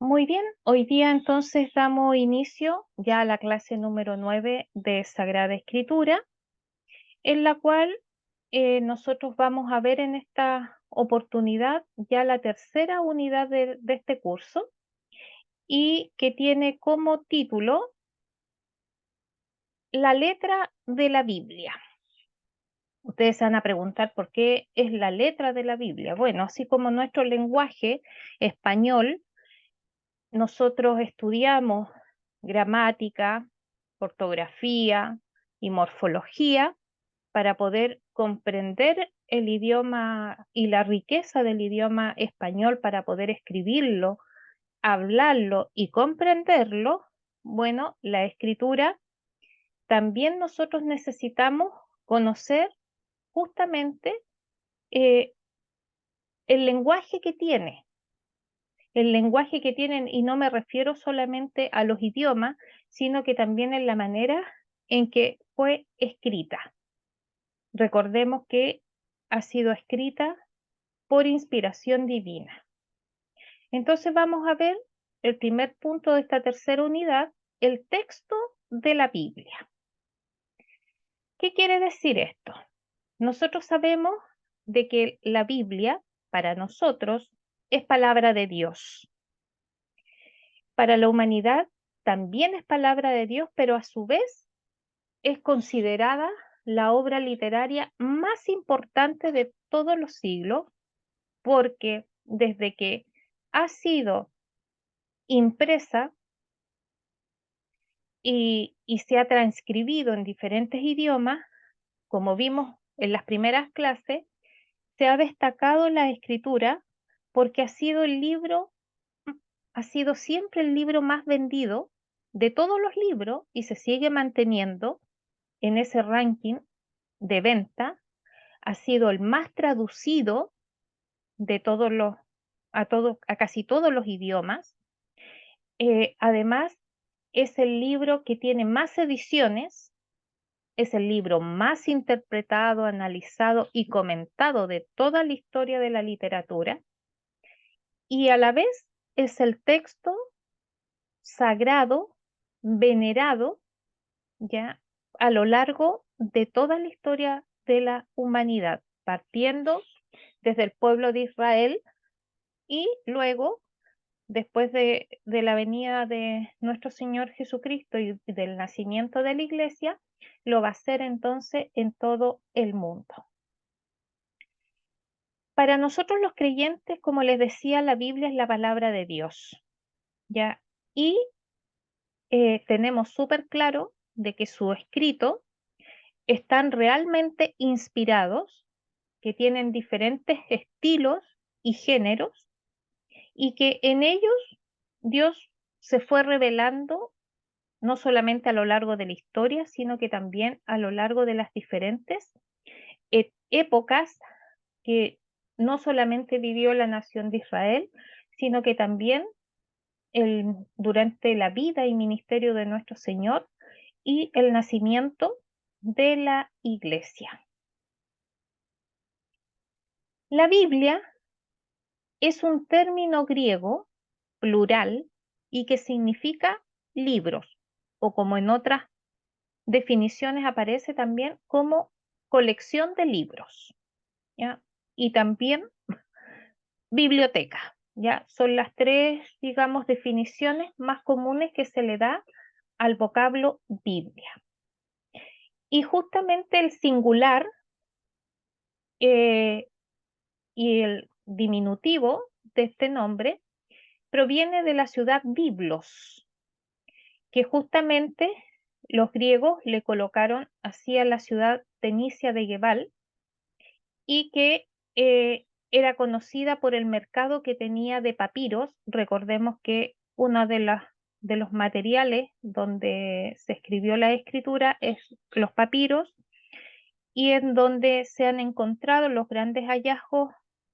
Muy bien, hoy día entonces damos inicio ya a la clase número 9 de Sagrada Escritura, en la cual nosotros vamos a ver en esta oportunidad ya la tercera unidad de este curso y que tiene como título La letra de la Biblia. Ustedes se van a preguntar por qué es la letra de la Biblia. Bueno, así como nuestro lenguaje español, nosotros estudiamos gramática, ortografía y morfología para poder comprender el idioma y la riqueza del idioma español para poder escribirlo, hablarlo y comprenderlo. Bueno, la escritura también nosotros necesitamos conocer justamente eh, el lenguaje que tiene, el lenguaje que tienen, y no me refiero solamente a los idiomas, sino que también en la manera en que fue escrita. Recordemos que ha sido escrita por inspiración divina. Entonces vamos a ver el primer punto de esta tercera unidad, el texto de la Biblia. ¿Qué quiere decir esto? Nosotros sabemos de que la Biblia, para nosotros, es palabra de Dios. Para la humanidad también es palabra de Dios, pero a su vez es considerada la obra literaria más importante de todos los siglos, porque desde que ha sido impresa y se ha transcribido en diferentes idiomas, como vimos en las primeras clases, se ha destacado la escritura porque ha sido el libro, ha sido siempre el libro más vendido de todos los libros y se sigue manteniendo en ese ranking de venta. Ha sido el más traducido de todos los, a casi todos los idiomas. Además, es el libro que tiene más ediciones, es el libro más interpretado, analizado y comentado de toda la historia de la literatura, y a la vez es el texto sagrado, venerado, ya a lo largo de toda la historia de la humanidad, partiendo desde el pueblo de Israel y luego, después de la venida de nuestro Señor Jesucristo y del nacimiento de la iglesia, lo va a hacer entonces en todo el mundo. Para nosotros los creyentes, como les decía, la Biblia es la palabra de Dios, ¿ya? Y tenemos súper claro de que su escrito están realmente inspirados, que tienen diferentes estilos y géneros, y que en ellos Dios se fue revelando no solamente a lo largo de la historia, sino que también a lo largo de las diferentes épocas que no solamente vivió la nación de Israel, sino que también durante la vida y ministerio de nuestro Señor y el nacimiento de la iglesia. La Biblia es un término griego plural y que significa libros, o como en otras definiciones aparece también como colección de libros, ¿ya? Y también biblioteca, ¿ya? Son las tres, digamos, definiciones más comunes que se le da al vocablo Biblia. Y justamente el singular eh, y el diminutivo de este nombre proviene de la ciudad Biblos, que justamente los griegos le colocaron así a la ciudad fenicia de Gebal, y que era conocida por el mercado que tenía de papiros. Recordemos que uno de los materiales donde se escribió la escritura es los papiros, y en donde se han encontrado los grandes hallazgos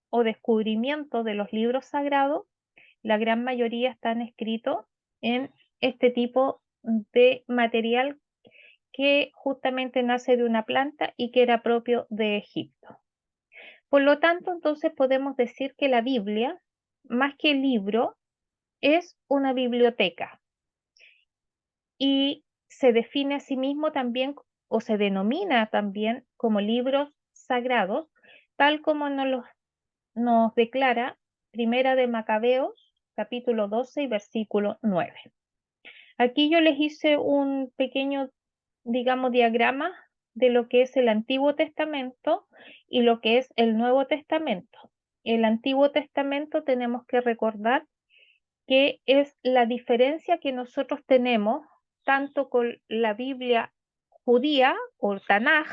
o descubrimientos de los libros sagrados. La gran mayoría están escritos en este tipo de material que justamente nace de una planta y que era propio de Egipto. Por lo tanto, entonces podemos decir que la Biblia, más que libro, es una biblioteca y se define a sí mismo también o se denomina también como libros sagrados, tal como nos declara Primera de Macabeos, capítulo 12 y versículo 9. Aquí yo les hice un pequeño, digamos, diagrama de lo que es el Antiguo Testamento y lo que es el Nuevo Testamento. El Antiguo Testamento tenemos que recordar que es la diferencia que nosotros tenemos tanto con la Biblia judía o Tanaj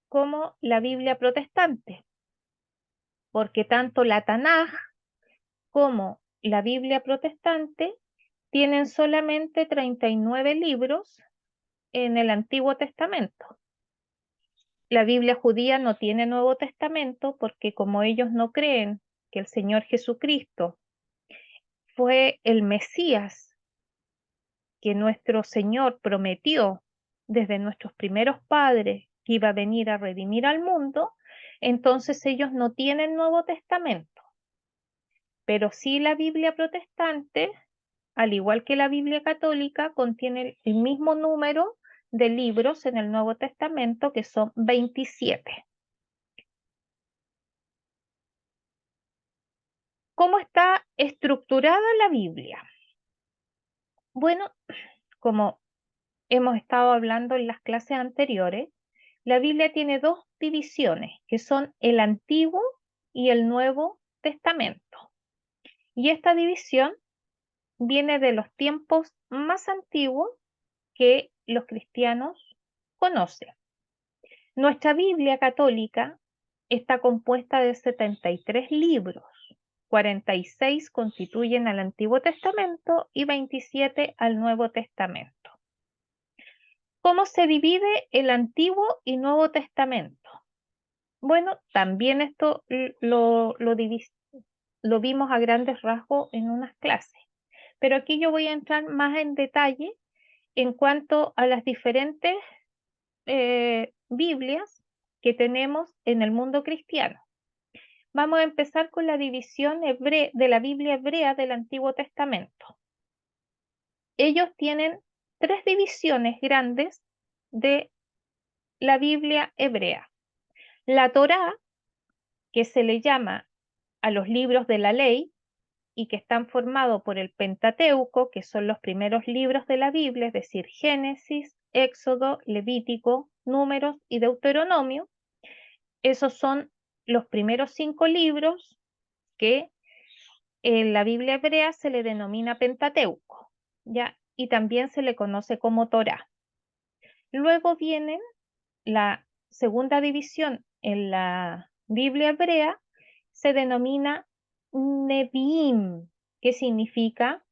como la Biblia protestante, porque tanto la Tanaj como la Biblia protestante tienen solamente 39 libros en el Antiguo Testamento. La Biblia judía no tiene Nuevo Testamento porque como ellos no creen que el Señor Jesucristo fue el Mesías que nuestro Señor prometió desde nuestros primeros padres que iba a venir a redimir al mundo, entonces ellos no tienen Nuevo Testamento. Pero sí la Biblia protestante, al igual que la Biblia católica, contiene el mismo número de libros en el Nuevo Testamento, que son 27. ¿Cómo está estructurada la Biblia? Bueno, como hemos estado hablando en las clases anteriores, la Biblia tiene dos divisiones, que son el Antiguo y el Nuevo Testamento. Y esta división viene de los tiempos más antiguos que los cristianos conocen. Nuestra Biblia católica está compuesta de 73 libros, 46 constituyen al Antiguo Testamento y 27 al Nuevo Testamento. ¿Cómo se divide el Antiguo y Nuevo Testamento? Bueno, también esto lo vimos a grandes rasgos en unas clases, pero aquí yo voy a entrar más en detalle en cuanto a las diferentes Biblias que tenemos en el mundo cristiano. Vamos a empezar con la división de la Biblia hebrea del Antiguo Testamento. Ellos tienen tres divisiones grandes de la Biblia hebrea. La Torá, que se le llama a los libros de la ley y que están formados por el Pentateuco, que son los primeros libros de la Biblia, es decir, Génesis, Éxodo, Levítico, Números y Deuteronomio. Esos son los primeros 5 libros que en la Biblia hebrea se le denomina Pentateuco, ¿ya? Y también se le conoce como Torá. Luego viene la segunda división en la Biblia hebrea, se denomina Neviim, que significa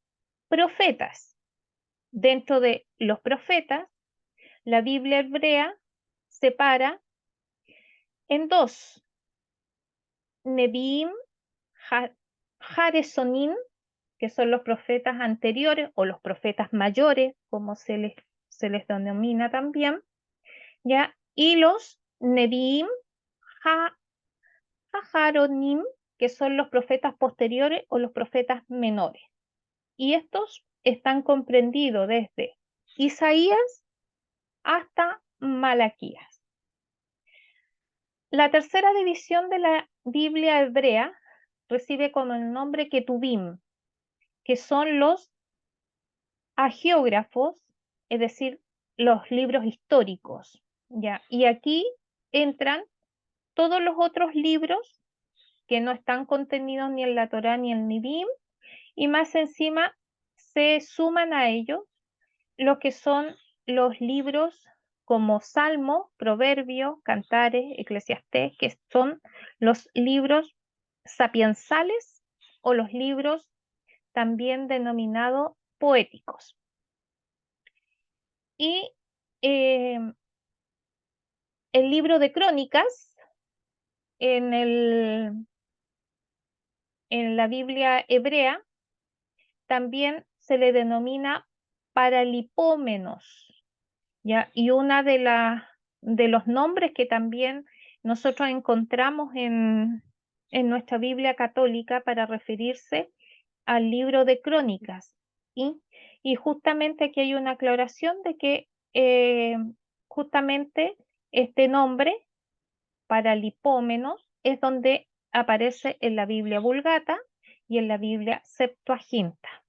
profetas. Dentro de los profetas, la Biblia hebrea separa en dos, Neviim, Jaresonim, que son los profetas anteriores o los profetas mayores, como se les denomina también, ¿ya? Y los Neviim, Jaronim, que son los profetas posteriores o los profetas menores. Y estos están comprendidos desde Isaías hasta Malaquías. La tercera división de la Biblia hebrea recibe como el nombre Ketubim, que son los hagiógrafos, es decir, los libros históricos, ¿ya? Y aquí entran todos los otros libros que no están contenidos ni en la Torá ni en el Nibim, y más encima se suman a ellos lo que son los libros como Salmo, Proverbio, Cantares, Eclesiastés, que son los libros sapiensales o los libros también denominados poéticos. Y el libro de Crónicas en la Biblia hebrea también se le denomina paralipómenos, ¿ya? Y una de los nombres que también nosotros encontramos en nuestra Biblia católica para referirse al libro de Crónicas. Y justamente aquí hay una aclaración de que justamente este nombre para Lipómenos es donde aparece en la Biblia Vulgata y en la Biblia Septuaginta.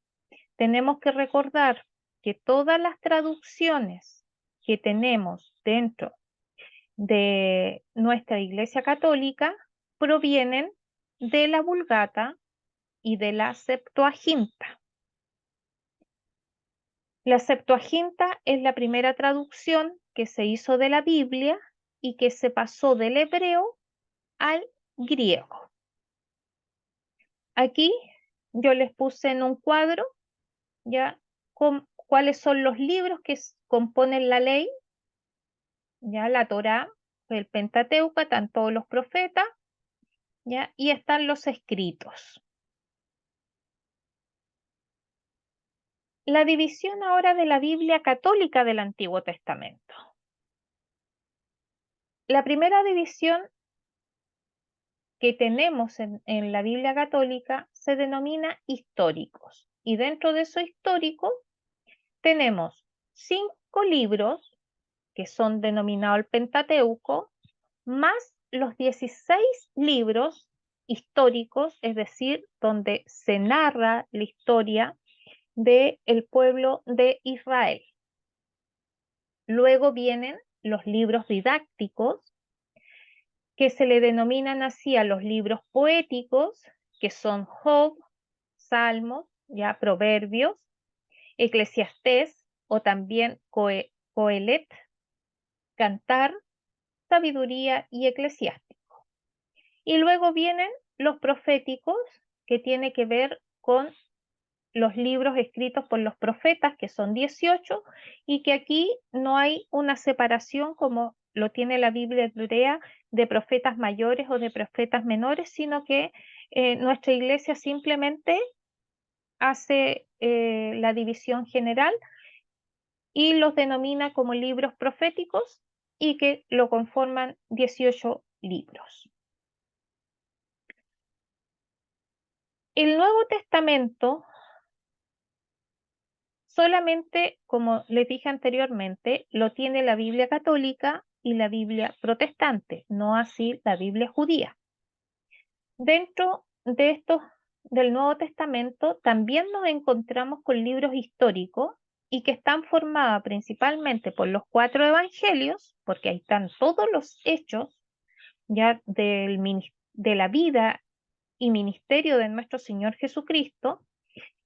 Tenemos que recordar que todas las traducciones que tenemos dentro de nuestra Iglesia Católica provienen de la Vulgata y de la Septuaginta. La Septuaginta es la primera traducción que se hizo de la Biblia y que se pasó del hebreo al griego. Aquí yo les puse en un cuadro ya cuáles son los libros que componen la ley, ya la Torá, el Pentateuco, están todos los profetas, ya, y están los escritos. La división ahora de la Biblia católica del Antiguo Testamento. La primera división que tenemos en la Biblia católica se denomina históricos. Y dentro de eso histórico tenemos 5 libros que son denominados el Pentateuco, más los 16 libros históricos, es decir, donde se narra la historia del pueblo de Israel. Luego vienen los libros didácticos, que se le denominan así a los libros poéticos, que son Job, Salmos, ya Proverbios, Eclesiastés o también Coelet, Cantar, Sabiduría y Eclesiástico. Y luego vienen los proféticos, que tiene que ver con los libros escritos por los profetas, que son 18, y que aquí no hay una separación como lo tiene la Biblia hebrea de profetas mayores o de profetas menores, sino que nuestra iglesia simplemente hace la división general y los denomina como libros proféticos y que lo conforman 18 libros. El Nuevo Testamento solamente, como les dije anteriormente, lo tiene la Biblia católica y la Biblia protestante, no así la Biblia judía. Dentro de estos del Nuevo Testamento también nos encontramos con libros históricos y que están formados principalmente por los 4 evangelios, porque ahí están todos los hechos ya de la vida y ministerio de nuestro Señor Jesucristo,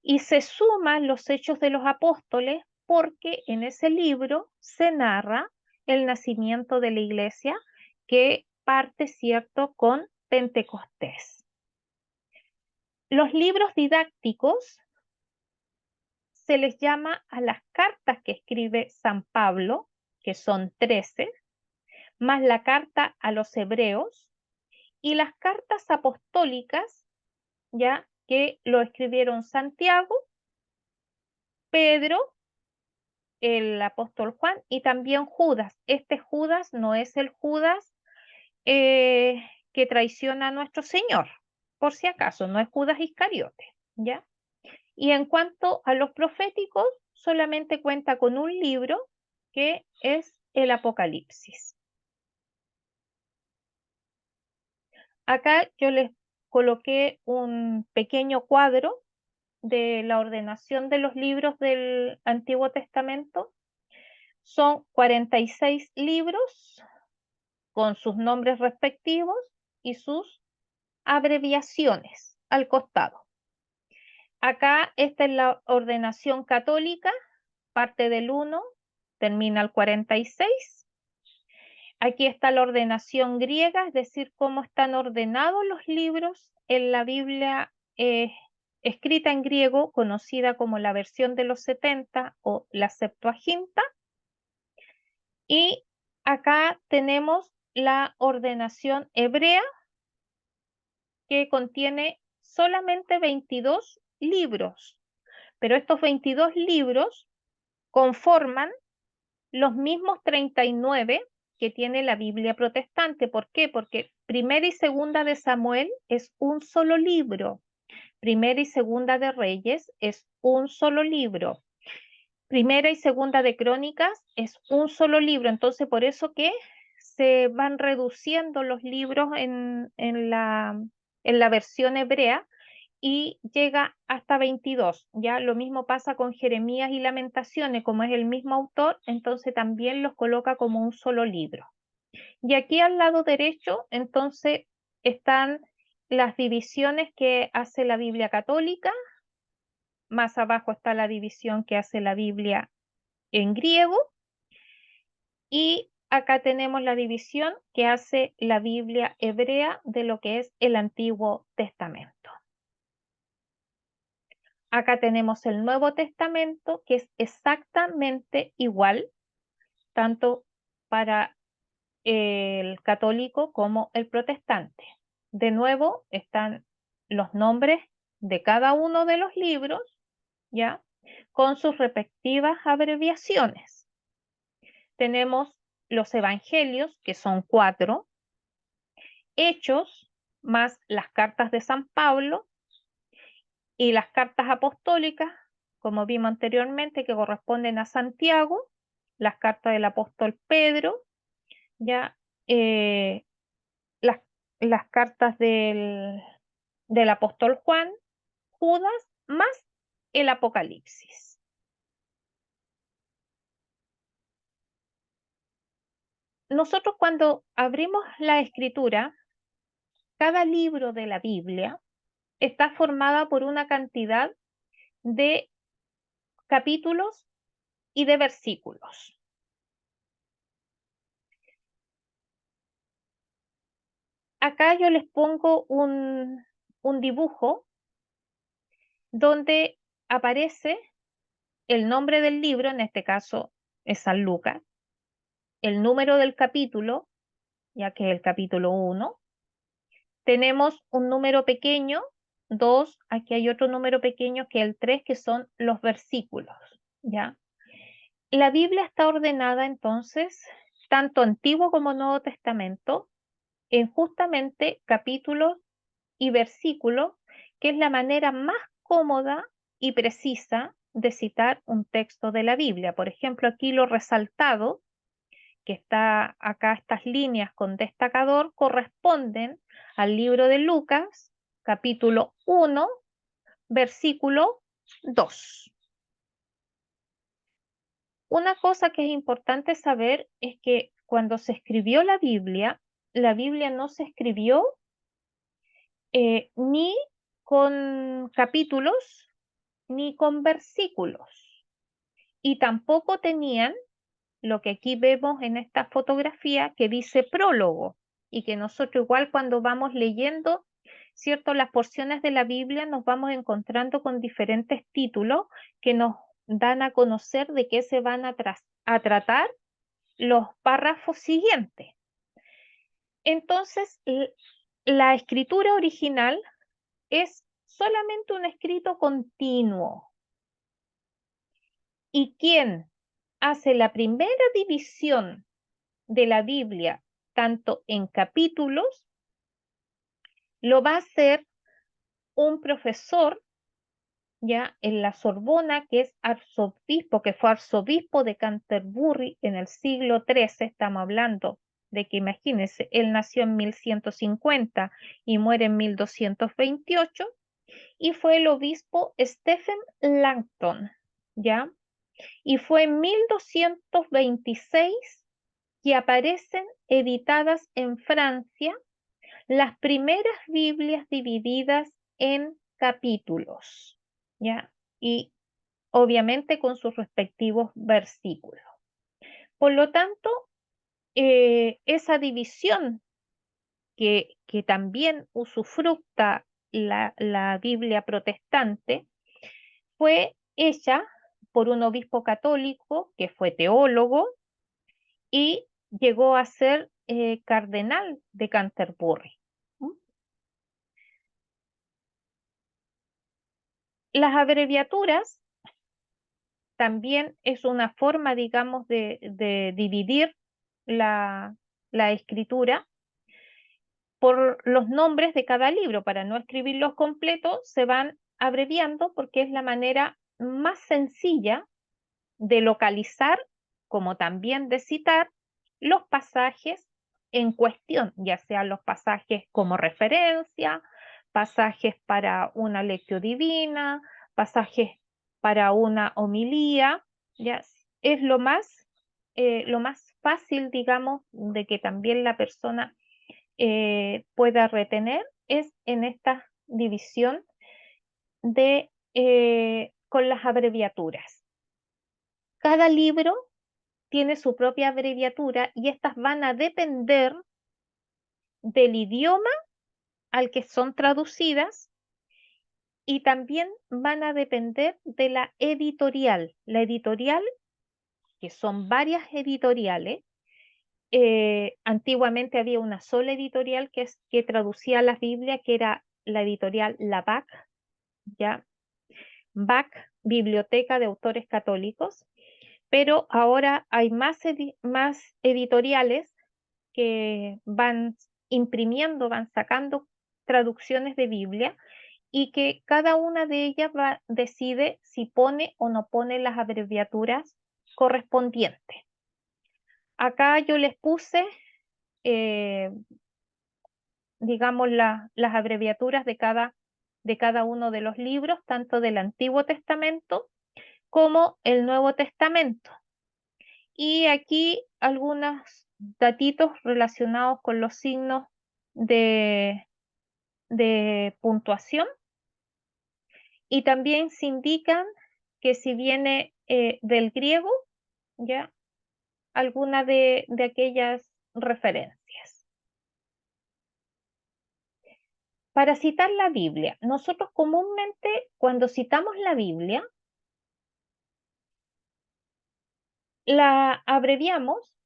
y se suman los hechos de los apóstoles porque en ese libro se narra el nacimiento de la iglesia que parte, ¿cierto?, con Pentecostés. Los libros didácticos se les llama a las cartas que escribe San Pablo, que son 13, más la carta a los hebreos y las cartas apostólicas, ya que lo escribieron Santiago, Pedro, el apóstol Juan y también Judas. Este Judas no es el Judas que traiciona a nuestro Señor, por si acaso, no es Judas Iscariote, ¿ya? Y en cuanto a los proféticos, solamente cuenta con un libro que es el Apocalipsis. Acá yo les coloqué un pequeño cuadro de la ordenación de los libros del Antiguo Testamento. Son 46 libros con sus nombres respectivos y sus abreviaciones al costado. Acá esta es la ordenación católica, parte del 1, termina el 46. Aquí está la ordenación griega, es decir, cómo están ordenados los libros en la Biblia escrita en griego, conocida como la versión de los 70 o la Septuaginta. Y acá tenemos la ordenación hebrea, que contiene solamente 22 libros, pero estos 22 libros conforman los mismos 39 que tiene la Biblia protestante. ¿Por qué? Porque primera y segunda de Samuel es un solo libro, Primera y Segunda de Reyes es un solo libro. Primera y Segunda de Crónicas es un solo libro. Entonces, por eso que se van reduciendo los libros en la versión hebrea y llega hasta 22. Ya lo mismo pasa con Jeremías y Lamentaciones, como es el mismo autor, entonces también los coloca como un solo libro. Y aquí al lado derecho, entonces, están las divisiones que hace la Biblia católica. Más abajo está la división que hace la Biblia en griego. Y acá tenemos la división que hace la Biblia hebrea de lo que es el Antiguo Testamento. Acá tenemos el Nuevo Testamento, que es exactamente igual, tanto para el católico como el protestante. De nuevo, están los nombres de cada uno de los libros, ¿ya? Con sus respectivas abreviaciones. Tenemos los evangelios, que son 4, Hechos, más las cartas de San Pablo y las cartas apostólicas, como vimos anteriormente, que corresponden a Santiago, las cartas del apóstol Pedro, ya eh, las, las cartas del apóstol Juan, Judas, más el Apocalipsis. Nosotros cuando abrimos la escritura, cada libro de la Biblia está formada por una cantidad de capítulos y de versículos. Acá yo les pongo un dibujo donde aparece el nombre del libro, en este caso es San Lucas, el número del capítulo, ya que es el capítulo 1. Tenemos un número pequeño, 2, aquí hay otro número pequeño que es el 3, que son los versículos, ¿ya? La Biblia está ordenada entonces, tanto Antiguo como Nuevo Testamento, en justamente capítulos y versículos, que es la manera más cómoda y precisa de citar un texto de la Biblia. Por ejemplo, aquí lo resaltado, que está acá, estas líneas con destacador, corresponden al libro de Lucas, capítulo 1, versículo 2. Una cosa que es importante saber es que cuando se escribió la Biblia no se escribió ni con capítulos ni con versículos. Y tampoco tenían lo que aquí vemos en esta fotografía que dice prólogo, y que nosotros igual cuando vamos leyendo, ¿cierto? Las porciones de la Biblia nos vamos encontrando con diferentes títulos que nos dan a conocer de qué se van a tratar los párrafos siguientes. Entonces, la escritura original es solamente un escrito continuo. Y quien hace la primera división de la Biblia, tanto en capítulos, lo va a hacer un profesor ya en la Sorbona, que es arzobispo, que fue arzobispo de Canterbury en el siglo XIII. Estamos hablando de que, imagínense, él nació en 1150 y muere en 1228, y fue el obispo Stephen Langton, ¿ya? Y fue en 1226 que aparecen editadas en Francia las primeras Biblias divididas en capítulos, ¿ya? Y obviamente con sus respectivos versículos. Por lo tanto, esa división que también usufructa la Biblia protestante fue hecha por un obispo católico que fue teólogo y llegó a ser cardenal de Canterbury. Las abreviaturas también es una forma, digamos, de dividir la escritura, por los nombres de cada libro. Para no escribirlos completos, se van abreviando porque es la manera más sencilla de localizar, como también de citar, los pasajes en cuestión, ya sean los pasajes como referencia, pasajes para una lectio divina, pasajes para una homilía, ya es lo más fácil, digamos, de que también la persona pueda retener, es en esta división de con las abreviaturas. Cada libro tiene su propia abreviatura y estas van a depender del idioma al que son traducidas y también van a depender de la editorial. La editorial, que son varias editoriales, antiguamente había una sola editorial que traducía las Biblias, que era la editorial La BAC, ¿ya? BAC, Biblioteca de Autores Católicos, pero ahora hay más editoriales que van imprimiendo, van sacando traducciones de Biblia y que cada una de ellas decide si pone o no pone las abreviaturas correspondientes. Acá yo les puse, digamos, las abreviaturas de cada uno de los libros, tanto del Antiguo Testamento como el Nuevo Testamento. Y aquí algunos datitos relacionados con los signos de puntuación, y también se indican que si viene del griego, ya alguna de aquellas referencias. Para citar la Biblia, nosotros comúnmente cuando citamos la Biblia, la abreviamos,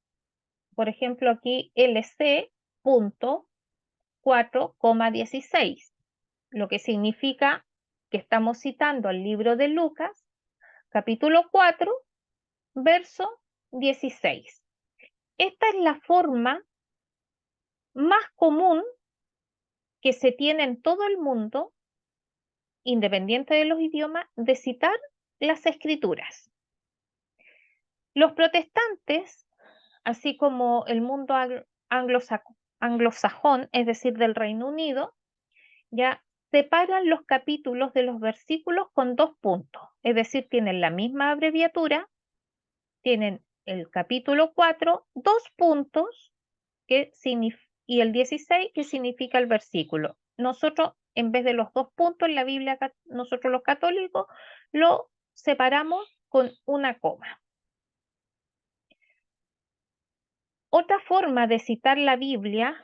por ejemplo aquí LC.4,16, lo que significa que estamos citando el libro de Lucas, capítulo 4, verso 16. Esta es la forma más común que se tiene en todo el mundo, independiente de los idiomas, de citar las escrituras. Los protestantes, así como el mundo anglosajón, es decir, del Reino Unido, ya separan los capítulos de los versículos con 2 puntos, es decir, tienen la misma abreviatura, tienen el capítulo 4, 2 puntos, y el 16, que significa el versículo. Nosotros, en vez de los 2 puntos en la Biblia, nosotros los católicos lo separamos con una coma. Otra forma de citar la Biblia,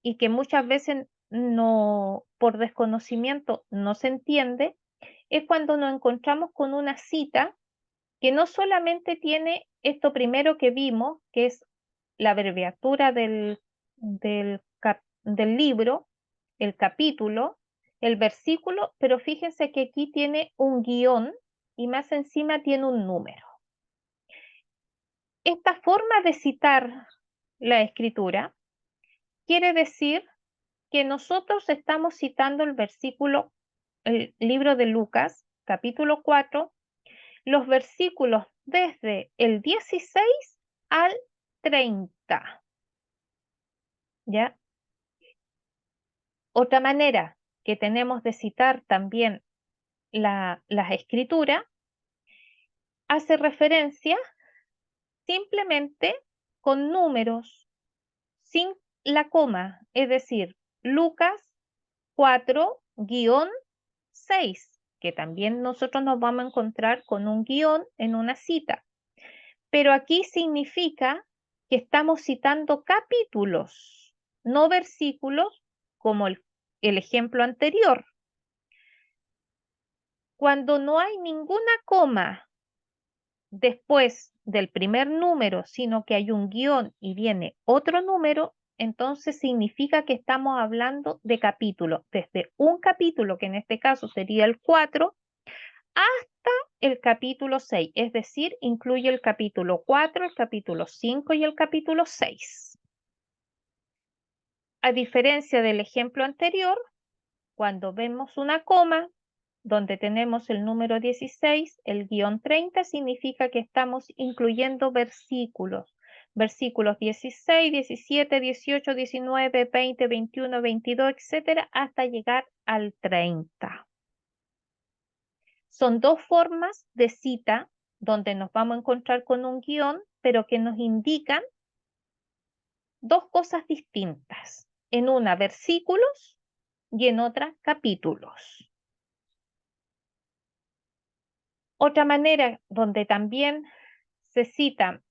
y que muchas veces no, por desconocimiento no se entiende, es cuando nos encontramos con una cita que no solamente tiene esto primero que vimos, que es la abreviatura del libro, el capítulo, el versículo, pero fíjense que aquí tiene un guión y más encima tiene un número. Esta forma de citar la escritura quiere decir que nosotros estamos citando el libro de Lucas, capítulo 4, los versículos desde el 16 al 30. ¿Ya? Otra manera que tenemos de citar también las escrituras hace referencia simplemente con números, sin la coma, es decir, Lucas 4-6, que también nosotros nos vamos a encontrar con un guión en una cita. Pero aquí significa que estamos citando capítulos, no versículos, como el ejemplo anterior. Cuando no hay ninguna coma después del primer número, sino que hay un guión y viene otro número, entonces significa que estamos hablando de capítulo, desde un capítulo, que en este caso sería el 4, hasta el capítulo 6, es decir, incluye el capítulo 4, el capítulo 5 y el capítulo 6. A diferencia del ejemplo anterior, cuando vemos una coma, donde tenemos el número 16, el guión 30 significa que estamos incluyendo versículos. Versículos 16, 17, 18, 19, 20, 21, 22, etcétera, hasta llegar al 30. Son dos formas de cita donde nos vamos a encontrar con un guión, pero que nos indican dos cosas distintas. En una, versículos y en otra, capítulos. Otra manera donde también se citan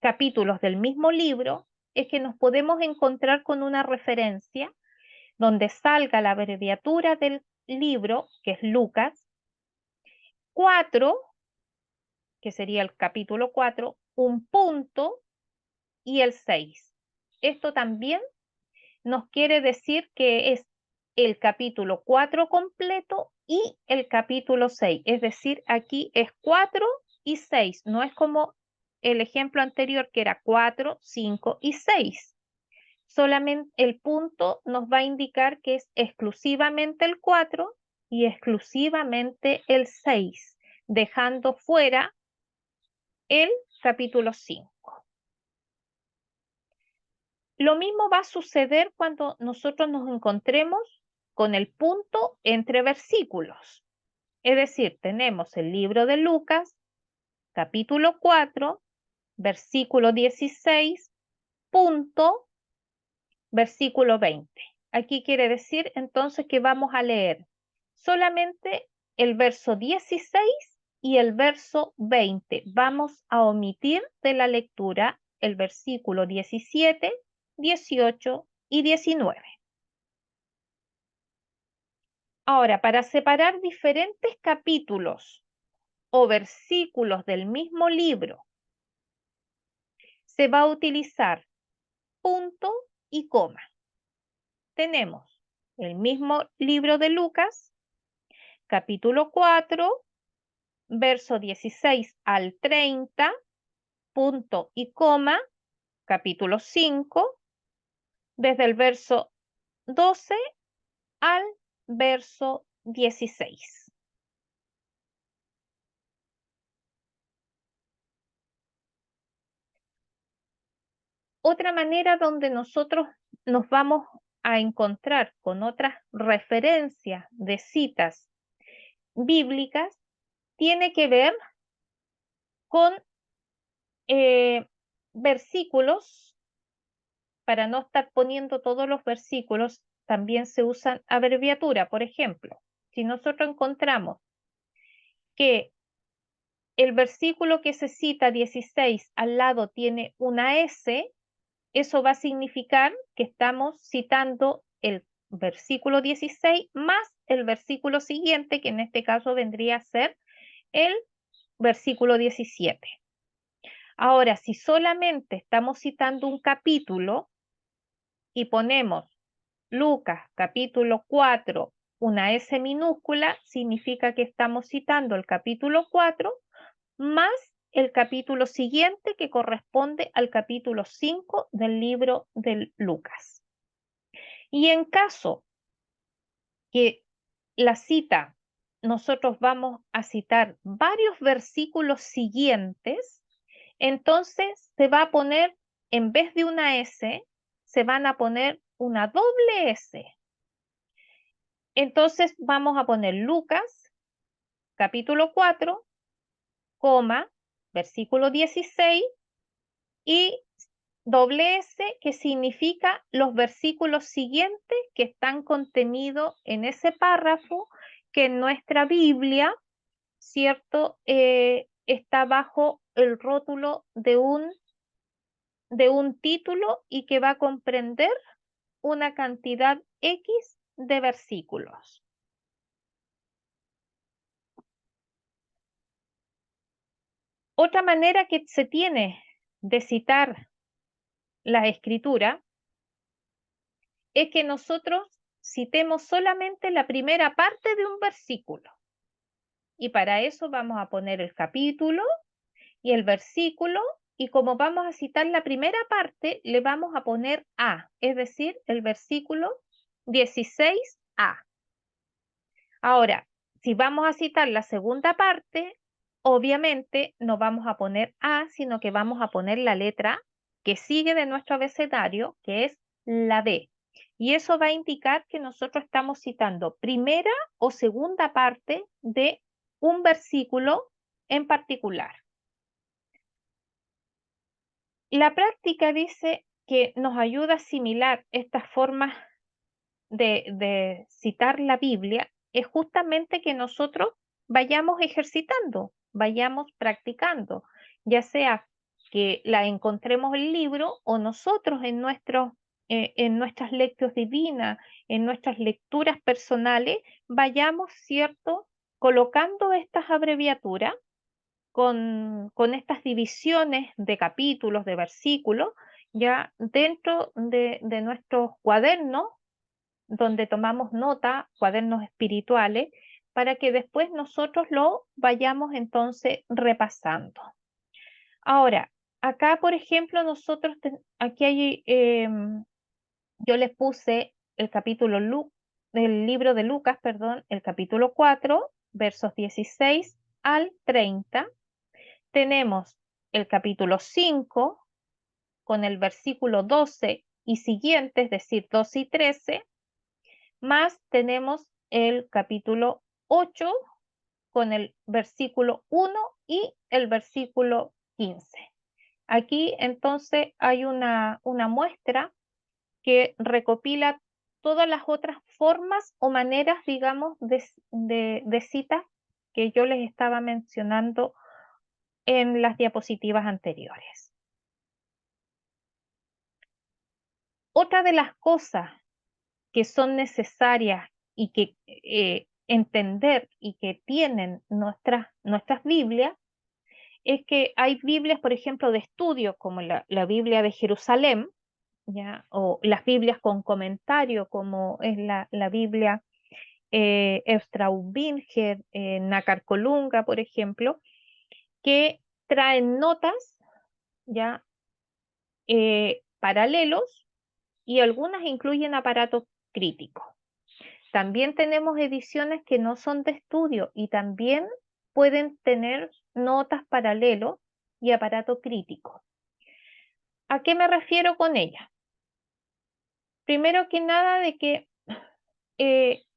capítulos del mismo libro es que nos podemos encontrar con una referencia donde salga la abreviatura del libro, que es Lucas, 4, que sería el capítulo 4, un punto y el 6. Esto también nos quiere decir que es el capítulo 4 completo y el capítulo 6. Es decir, aquí es 4 y 6. No es como el ejemplo anterior que era 4, 5 y 6. Solamente el punto nos va a indicar que es exclusivamente el 4 y exclusivamente el 6, dejando fuera el capítulo 5. Lo mismo va a suceder cuando nosotros nos encontremos con el punto entre versículos. Es decir, tenemos el libro de Lucas, capítulo 4, versículo 16, punto, versículo 20. Aquí quiere decir entonces que vamos a leer solamente el verso 16 y el verso 20. Vamos a omitir de la lectura el versículo 17, 18 y 19. Ahora, para separar diferentes capítulos o versículos del mismo libro, se va a utilizar punto y coma. Tenemos el mismo libro de Lucas, capítulo 4, verso 16 al 30, punto y coma, capítulo 5, desde el verso 12 al verso 16. Otra manera donde nosotros nos vamos a encontrar con otras referencias de citas bíblicas tiene que ver con versículos. Para no estar poniendo todos los versículos, también se usan abreviatura. Por ejemplo, si nosotros encontramos que el versículo que se cita 16 al lado tiene una S, eso va a significar que estamos citando el versículo 16 más el versículo siguiente, que en este caso vendría a ser el versículo 17. Ahora, si solamente estamos citando un capítulo y ponemos Lucas capítulo 4, una S minúscula, significa que estamos citando el capítulo 4 más el capítulo siguiente que corresponde al capítulo 5 del libro de Lucas. Y en caso que la cita, nosotros vamos a citar varios versículos siguientes, entonces se va a poner, en vez de una S, se van a poner una doble S. Entonces vamos a poner Lucas, capítulo 4, coma, versículo 16 y doble S, que significa los versículos siguientes que están contenidos en ese párrafo que en nuestra Biblia, ¿cierto? Está bajo el rótulo de un título y que va a comprender una cantidad X de versículos. Otra manera que se tiene de citar la escritura es que nosotros citemos solamente la primera parte de un versículo. Y para eso vamos a poner el capítulo y el versículo y como vamos a citar la primera parte, le vamos a poner A, es decir, el versículo 16a. Ahora, si vamos a citar la segunda parte, obviamente no vamos a poner A, sino que vamos a poner la letra que sigue de nuestro abecedario, que es la B. Y eso va a indicar que nosotros estamos citando primera o segunda parte de un versículo en particular. La práctica dice que nos ayuda a asimilar estas formas de citar la Biblia, es justamente que nosotros vayamos ejercitando, vayamos practicando, ya sea que la encontremos en el libro o nosotros en nuestras lecturas divinas, en nuestras lecturas personales, vayamos, ¿cierto?, colocando estas abreviaturas con estas divisiones de capítulos, de versículos, ya dentro de nuestros cuadernos, donde tomamos nota, cuadernos espirituales, para que después nosotros lo vayamos entonces repasando. Ahora, acá, por ejemplo, aquí hay, yo les puse el del libro de Lucas, perdón, el capítulo 4, versos 16 al 30. Tenemos el capítulo 5 con el versículo 12 y siguiente, es decir, 12 y 13, más tenemos el capítulo 8 con el versículo 1 y el versículo 15. Aquí entonces hay una muestra que recopila todas las otras formas o maneras, digamos, de citas que yo les estaba mencionando en las diapositivas anteriores. Otra de las cosas que son necesarias y que entender y que tienen nuestras Biblias es que hay Biblias, por ejemplo, de estudio, como la Biblia de Jerusalén, ¿ya? O las Biblias con comentario, como es la Biblia Straubinger, Nácar Colunga, por ejemplo, que traen notas, ¿ya? Paralelos, y algunas incluyen aparatos críticos. También tenemos ediciones que no son de estudio y también pueden tener notas paralelos y aparato crítico. ¿A qué me refiero con ella? Primero que nada, de que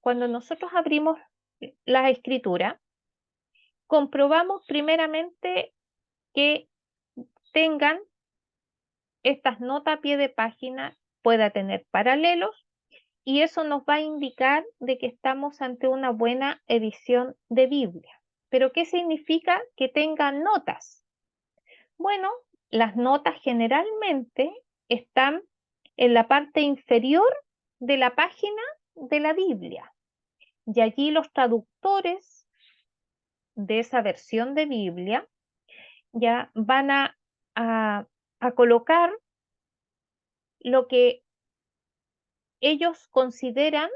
cuando nosotros abrimos la escritura, comprobamos primeramente que tengan estas notas a pie de página, pueda tener paralelos, y eso nos va a indicar de que estamos ante una buena edición de Biblia. ¿Pero qué significa que tenga notas? Bueno, las notas generalmente están en la parte inferior de la página de la Biblia. Y allí los traductores de esa versión de Biblia ya van a colocar lo que ellos consideran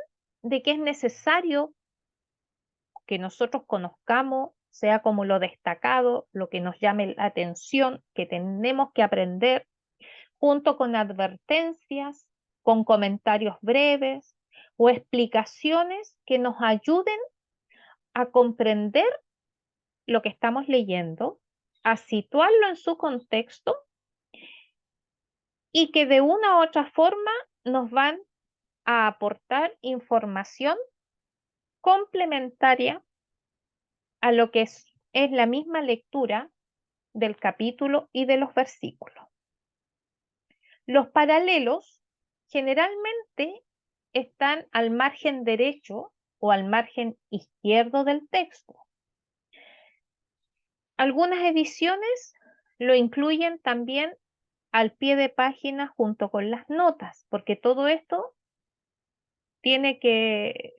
de que es necesario que nosotros conozcamos, sea como lo destacado, lo que nos llame la atención, que tenemos que aprender, junto con advertencias, con comentarios breves o explicaciones que nos ayuden a comprender lo que estamos leyendo, a situarlo en su contexto y que de una u otra forma nos van a aportar información complementaria a lo que es la misma lectura del capítulo y de los versículos. Los paralelos generalmente están al margen derecho o al margen izquierdo del texto. Algunas ediciones lo incluyen también al pie de página junto con las notas, porque todo esto tiene que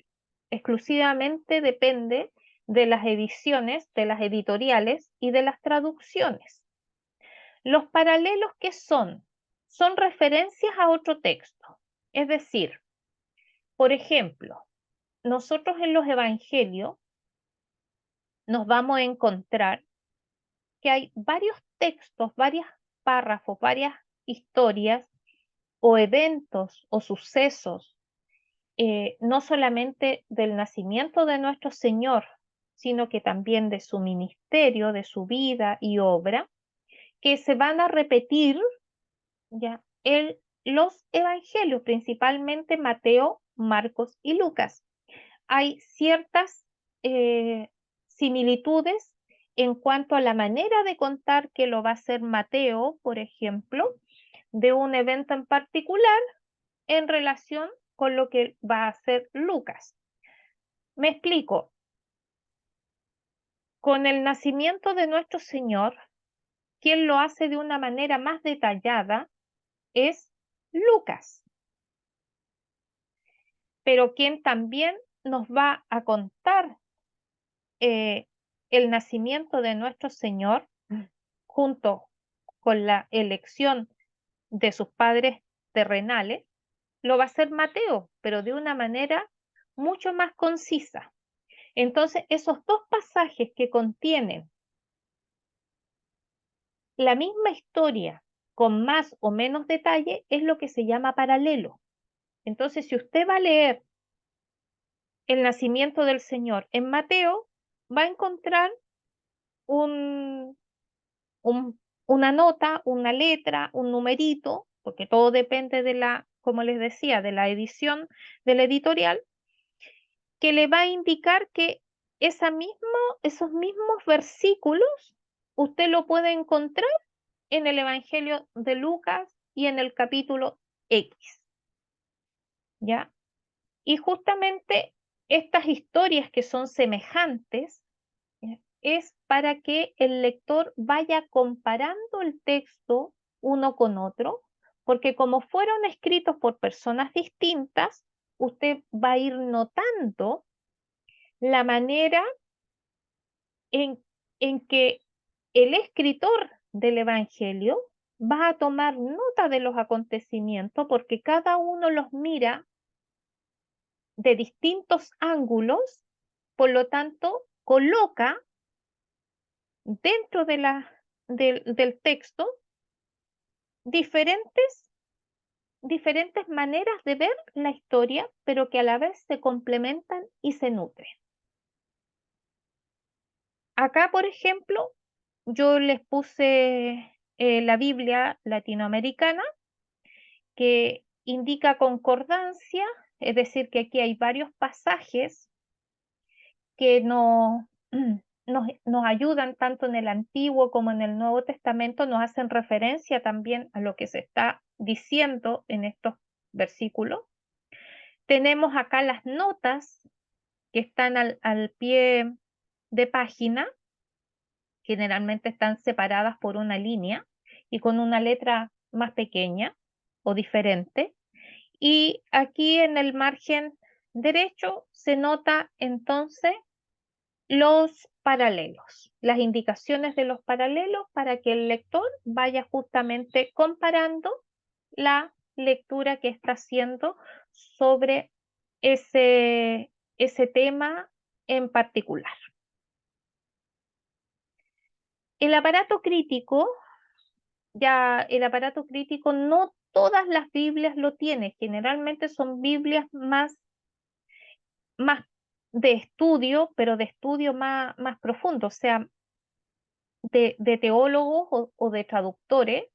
exclusivamente depende de las ediciones, de las editoriales y de las traducciones. Los paralelos, ¿qué son? Son referencias a otro texto. Es decir, por ejemplo, nosotros en los evangelios nos vamos a encontrar que hay varios textos, varias párrafos, varias historias o eventos o sucesos, no solamente del nacimiento de nuestro Señor, sino que también de su ministerio, de su vida y obra, que se van a repetir ya en los evangelios, principalmente Mateo, Marcos y Lucas. Hay ciertas similitudes en cuanto a la manera de contar que lo va a hacer Mateo, por ejemplo, de un evento en particular en relación con lo que va a hacer Lucas. Me explico. Con el nacimiento de nuestro Señor, quien lo hace de una manera más detallada es Lucas, pero quien también nos va a contar el nacimiento de nuestro Señor junto con la elección de sus padres terrenales, lo va a hacer Mateo, pero de una manera mucho más concisa. Entonces, esos dos pasajes que contienen la misma historia con más o menos detalle es lo que se llama paralelo. Entonces, si usted va a leer el nacimiento del Señor en Mateo, va a encontrar un, una nota, una letra, un numerito, porque todo depende de la, como les decía, de la edición de la editorial, que le va a indicar que esos mismos versículos usted lo puede encontrar en el Evangelio de Lucas y en el capítulo X, ¿ya? Y justamente estas historias que son semejantes, ¿ya? Es para que el lector vaya comparando el texto uno con otro, porque como fueron escritos por personas distintas, usted va a ir notando la manera en, en que el escritor del Evangelio va a tomar nota de los acontecimientos porque cada uno los mira de distintos ángulos, por lo tanto, coloca dentro del texto diferentes, diferentes maneras de ver la historia, pero que a la vez se complementan y se nutren. Acá, por ejemplo, yo les puse la Biblia latinoamericana que indica concordancia, es decir, que aquí hay varios pasajes que nos ayudan tanto en el Antiguo como en el Nuevo Testamento, nos hacen referencia también a lo que se está diciendo en estos versículos. Tenemos acá las notas que están al pie de página, generalmente están separadas por una línea y con una letra más pequeña o diferente. Y aquí en el margen derecho se nota entonces los paralelos, las indicaciones de los paralelos para que el lector vaya justamente comparando la lectura que está haciendo sobre ese tema en particular. El aparato crítico, ya el aparato crítico no todas las Biblias lo tienen, generalmente son Biblias más de estudio, pero de estudio más profundo, o sea, de teólogos o de traductores,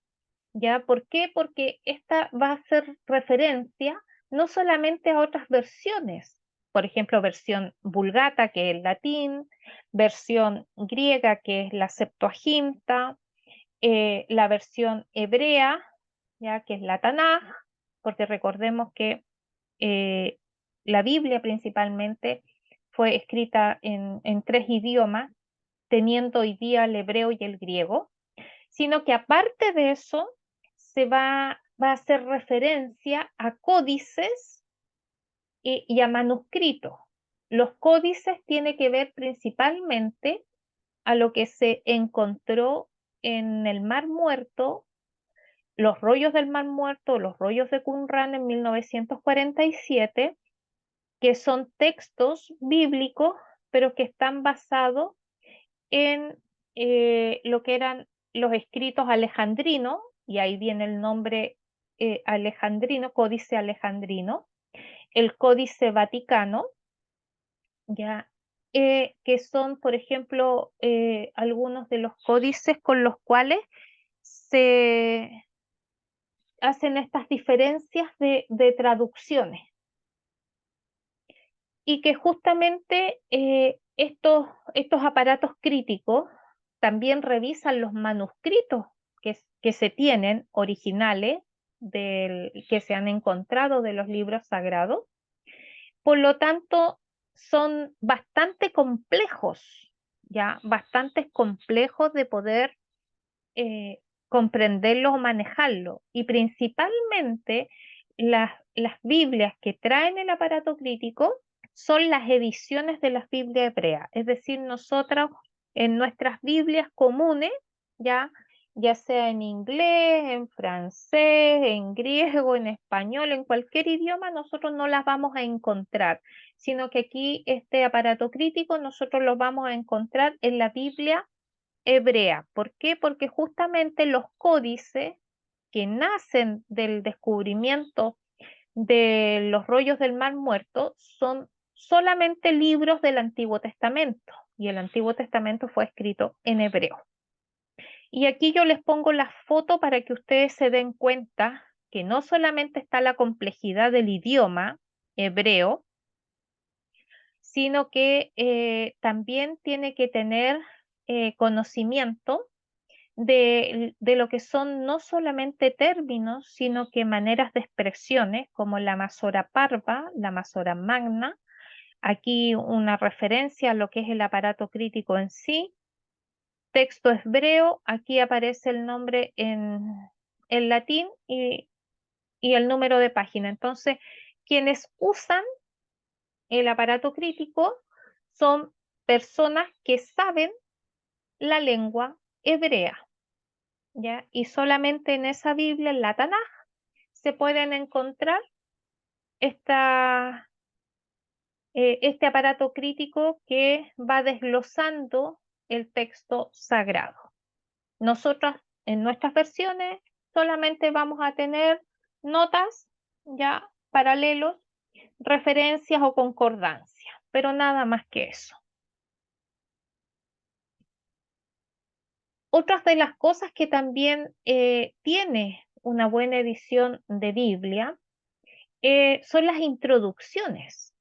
¿ya? ¿Por qué? Porque esta va a hacer referencia no solamente a otras versiones, por ejemplo, versión vulgata, que es el latín, versión griega, que es la Septuaginta, la versión hebrea, ya que es la Tanaj, porque recordemos que eh, la Biblia principalmente fue escrita en tres idiomas, teniendo hoy día el hebreo y el griego, sino que aparte de eso va a hacer referencia a códices y a manuscritos. Los códices tienen que ver principalmente a lo que se encontró en el Mar Muerto, los rollos del Mar Muerto, los rollos de Qumran en 1947, que son textos bíblicos, pero que están basados en lo que eran los escritos alejandrinos, y ahí viene el nombre alejandrino, Códice Alejandrino, el Códice Vaticano, ya, que son, por ejemplo, algunos de los códices con los cuales se hacen estas diferencias de traducciones y que justamente estos aparatos críticos también revisan los manuscritos que se tienen originales que se han encontrado de los libros sagrados. Por lo tanto, son bastante complejos, ya, bastante complejos de poder comprenderlo o manejarlo. Y principalmente las Biblias que traen el aparato crítico son las ediciones de las Biblias hebreas. Es decir, nosotros en nuestras Biblias comunes, ya, ya sea en inglés, en francés, en griego, en español, en cualquier idioma, nosotros no las vamos a encontrar, sino que aquí este aparato crítico nosotros lo vamos a encontrar en la Biblia hebrea. ¿Por qué? Porque justamente los códices que nacen del descubrimiento de los rollos del Mar Muerto son solamente libros del Antiguo Testamento y el Antiguo Testamento fue escrito en hebreo. Y aquí yo les pongo la foto para que ustedes se den cuenta que no solamente está la complejidad del idioma hebreo, sino que también tiene que tener conocimiento de lo que son no solamente términos, sino que maneras de expresiones como la Masora Parva, la Masora Magna, aquí una referencia a lo que es el aparato crítico en sí, texto hebreo, aquí aparece el nombre en latín y el número de página. Entonces, quienes usan el aparato crítico son personas que saben la lengua hebrea. ¿Ya? Y solamente en esa Biblia, en la Tanaj, se pueden encontrar este aparato crítico que va desglosando el texto sagrado. Nosotras, en nuestras versiones, solamente vamos a tener notas, ya paralelos, referencias o concordancias, pero nada más que eso. Otras de las cosas que también tiene una buena edición de Biblia son las introducciones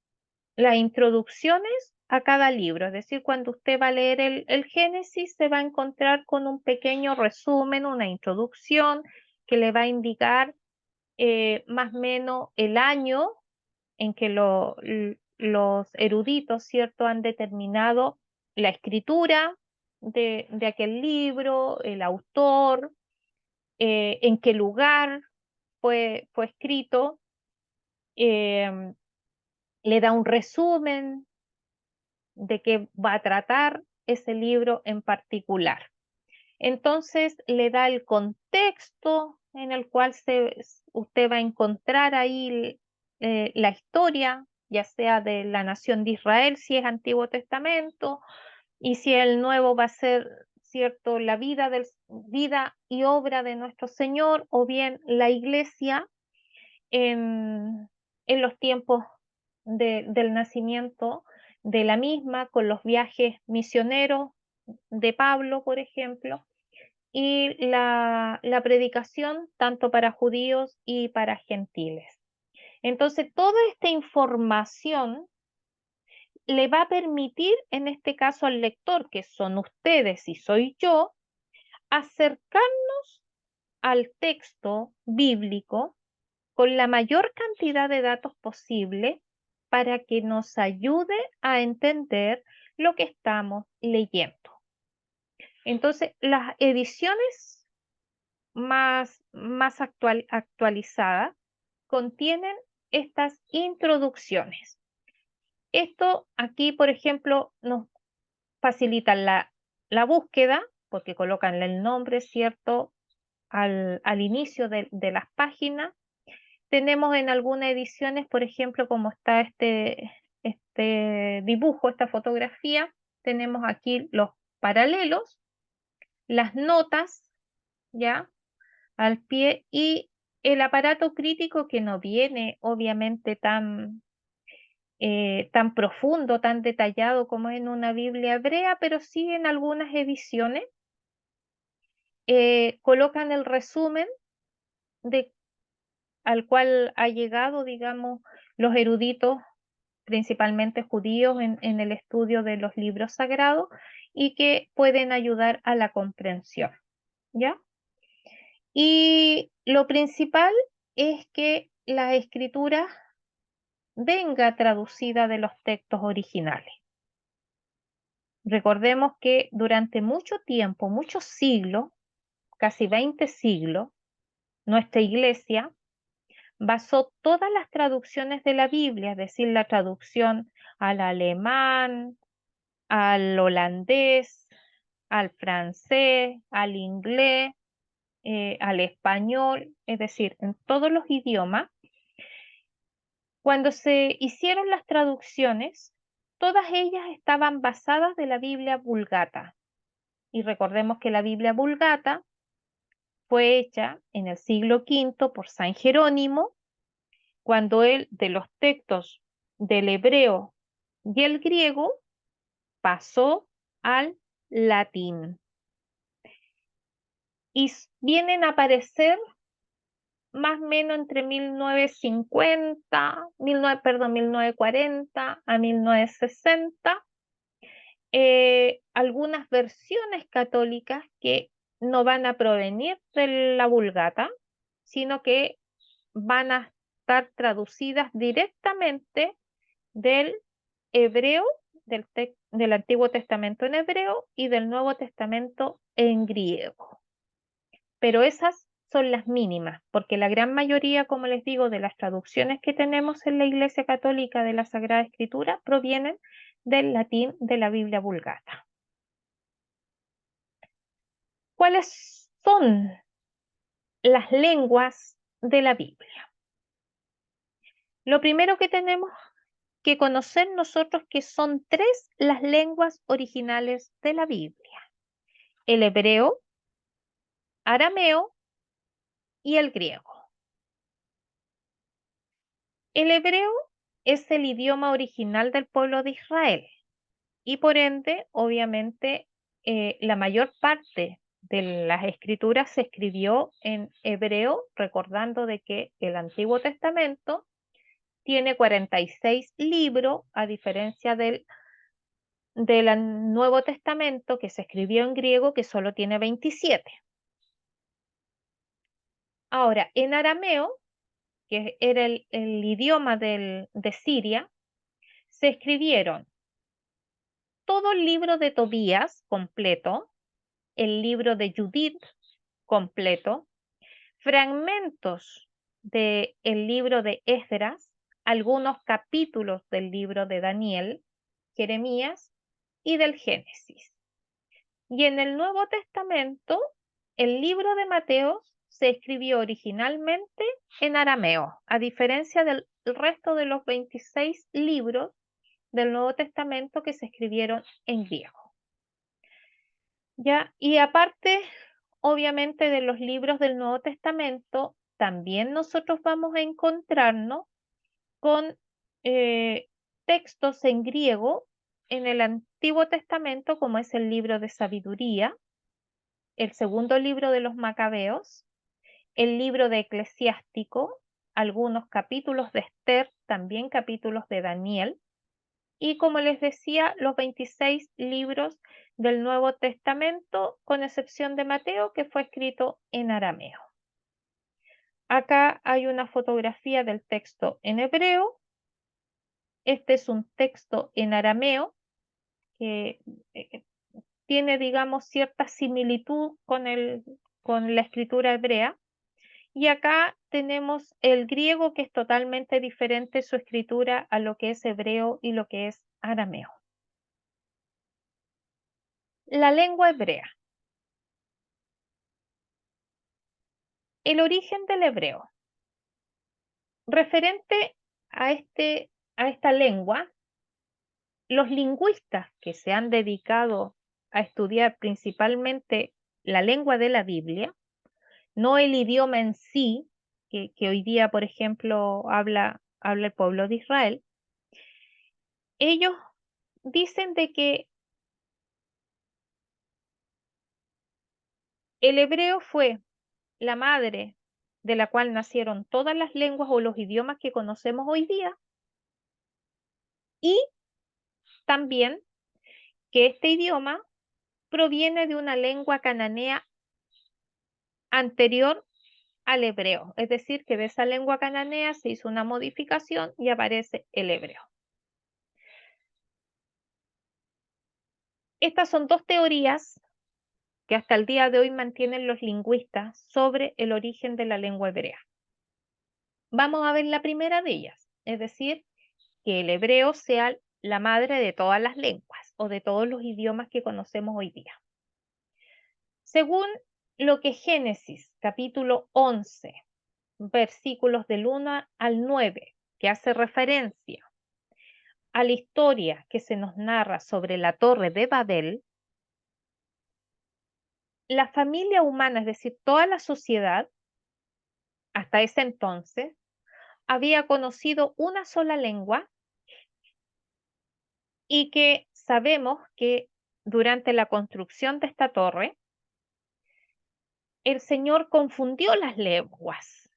a cada libro. Es decir, cuando usted va a leer el Génesis, se va a encontrar con un pequeño resumen, una introducción que le va a indicar más o menos el año en que los eruditos, ¿cierto?, han determinado la escritura de aquel libro, el autor, en qué lugar fue escrito. em, Le da un resumen de qué va a tratar ese libro en particular. Entonces le da el contexto en el cual usted va a encontrar ahí la historia, ya sea de la nación de Israel, si es Antiguo Testamento, y si el Nuevo va a ser, cierto, la vida y obra de nuestro Señor, o bien la iglesia en, en los tiempos del nacimiento de la misma, con los viajes misioneros de Pablo, por ejemplo, y la predicación tanto para judíos y para gentiles. Entonces, toda esta información le va a permitir, en este caso al lector, que son ustedes y soy yo, acercarnos al texto bíblico con la mayor cantidad de datos posible para que nos ayude a entender lo que estamos leyendo. Entonces, las ediciones más actualizadas contienen estas introducciones. Esto aquí, por ejemplo, nos facilita la búsqueda, porque colocan el nombre, ¿cierto?, al inicio de las páginas. Tenemos en algunas ediciones, por ejemplo, como está este dibujo, esta fotografía, tenemos aquí los paralelos las notas, ¿ya? Al pie, y el aparato crítico, que no viene obviamente tan profundo, tan detallado como en una Biblia hebrea, pero sí en algunas ediciones colocan el resumen de, al cual ha llegado, digamos, los eruditos, principalmente judíos, en el estudio de los libros sagrados, y que pueden ayudar a la comprensión, ¿ya? Y lo principal es que la escritura venga traducida de los textos originales. Recordemos que durante mucho tiempo, muchos siglos, casi 20 siglos, nuestra iglesia basó todas las traducciones de la Biblia, es decir, la traducción al alemán, al holandés, al francés, al inglés, al español, es decir, en todos los idiomas. Cuando se hicieron las traducciones, todas ellas estaban basadas de la Biblia Vulgata. Y recordemos que la Biblia Vulgata fue hecha en el siglo V por San Jerónimo, cuando él, de los textos del hebreo y el griego, pasó al latín. Y vienen a aparecer más o menos entre 1950, 1940 a 1960, algunas versiones católicas que no van a provenir de la Vulgata, sino que van a estar traducidas directamente del hebreo, del Antiguo Testamento en hebreo y del Nuevo Testamento en griego. Pero esas son las mínimas, porque la gran mayoría, como les digo, de las traducciones que tenemos en la Iglesia Católica de la Sagrada Escritura provienen del latín de la Biblia Vulgata. ¿Cuáles son las lenguas de la Biblia? Lo primero que tenemos que conocer nosotros, que son tres las lenguas originales de la Biblia: el hebreo, arameo y el griego. El hebreo es el idioma original del pueblo de Israel y por ende, obviamente, la mayor parte de las escrituras se escribió en hebreo, recordando de que el Antiguo Testamento tiene 46 libros, a diferencia del Nuevo Testamento, que se escribió en griego, que solo tiene 27. Ahora, en arameo, que era el idioma de Siria, se escribieron todo el libro de Tobías completo, el libro de Judith completo, fragmentos del libro de Esdras, algunos capítulos del libro de Daniel, Jeremías y del Génesis. Y en el Nuevo Testamento, el libro de Mateo se escribió originalmente en arameo, a diferencia del resto de los 26 libros del Nuevo Testamento que se escribieron en griego. ¿Ya? Y aparte, obviamente, de los libros del Nuevo Testamento, también nosotros vamos a encontrarnos con textos en griego en el Antiguo Testamento, como es el libro de Sabiduría, el segundo libro de los Macabeos, el libro de Eclesiástico, algunos capítulos de Esther, también capítulos de Daniel, y como les decía, los 26 libros del Nuevo Testamento, con excepción de Mateo, que fue escrito en arameo. Acá hay una fotografía del texto en hebreo. Este es un texto en arameo que tiene, digamos, cierta similitud con la escritura hebrea. Y acá tenemos el griego, que es totalmente diferente su escritura a lo que es hebreo y lo que es arameo. La lengua hebrea. El origen del hebreo. Referente a esta lengua, los lingüistas que se han dedicado a estudiar principalmente la lengua de la Biblia, no el idioma en sí, que hoy día, por ejemplo, habla el pueblo de Israel. Ellos dicen de que el hebreo fue la madre de la cual nacieron todas las lenguas o los idiomas que conocemos hoy día, y también que este idioma proviene de una lengua cananea anterior al hebreo, es decir, que de esa lengua cananea se hizo una modificación y aparece el hebreo. Estas son dos teorías que hasta el día de hoy mantienen los lingüistas sobre el origen de la lengua hebrea. Vamos a ver la primera de ellas, es decir, que el hebreo sea la madre de todas las lenguas o de todos los idiomas que conocemos hoy día. Según lo que Génesis capítulo 11, versículos del 1 al 9, que hace referencia a la historia que se nos narra sobre la Torre de Babel, la familia humana, es decir, toda la sociedad, hasta ese entonces, había conocido una sola lengua y que sabemos que durante la construcción de esta torre, el Señor confundió las lenguas,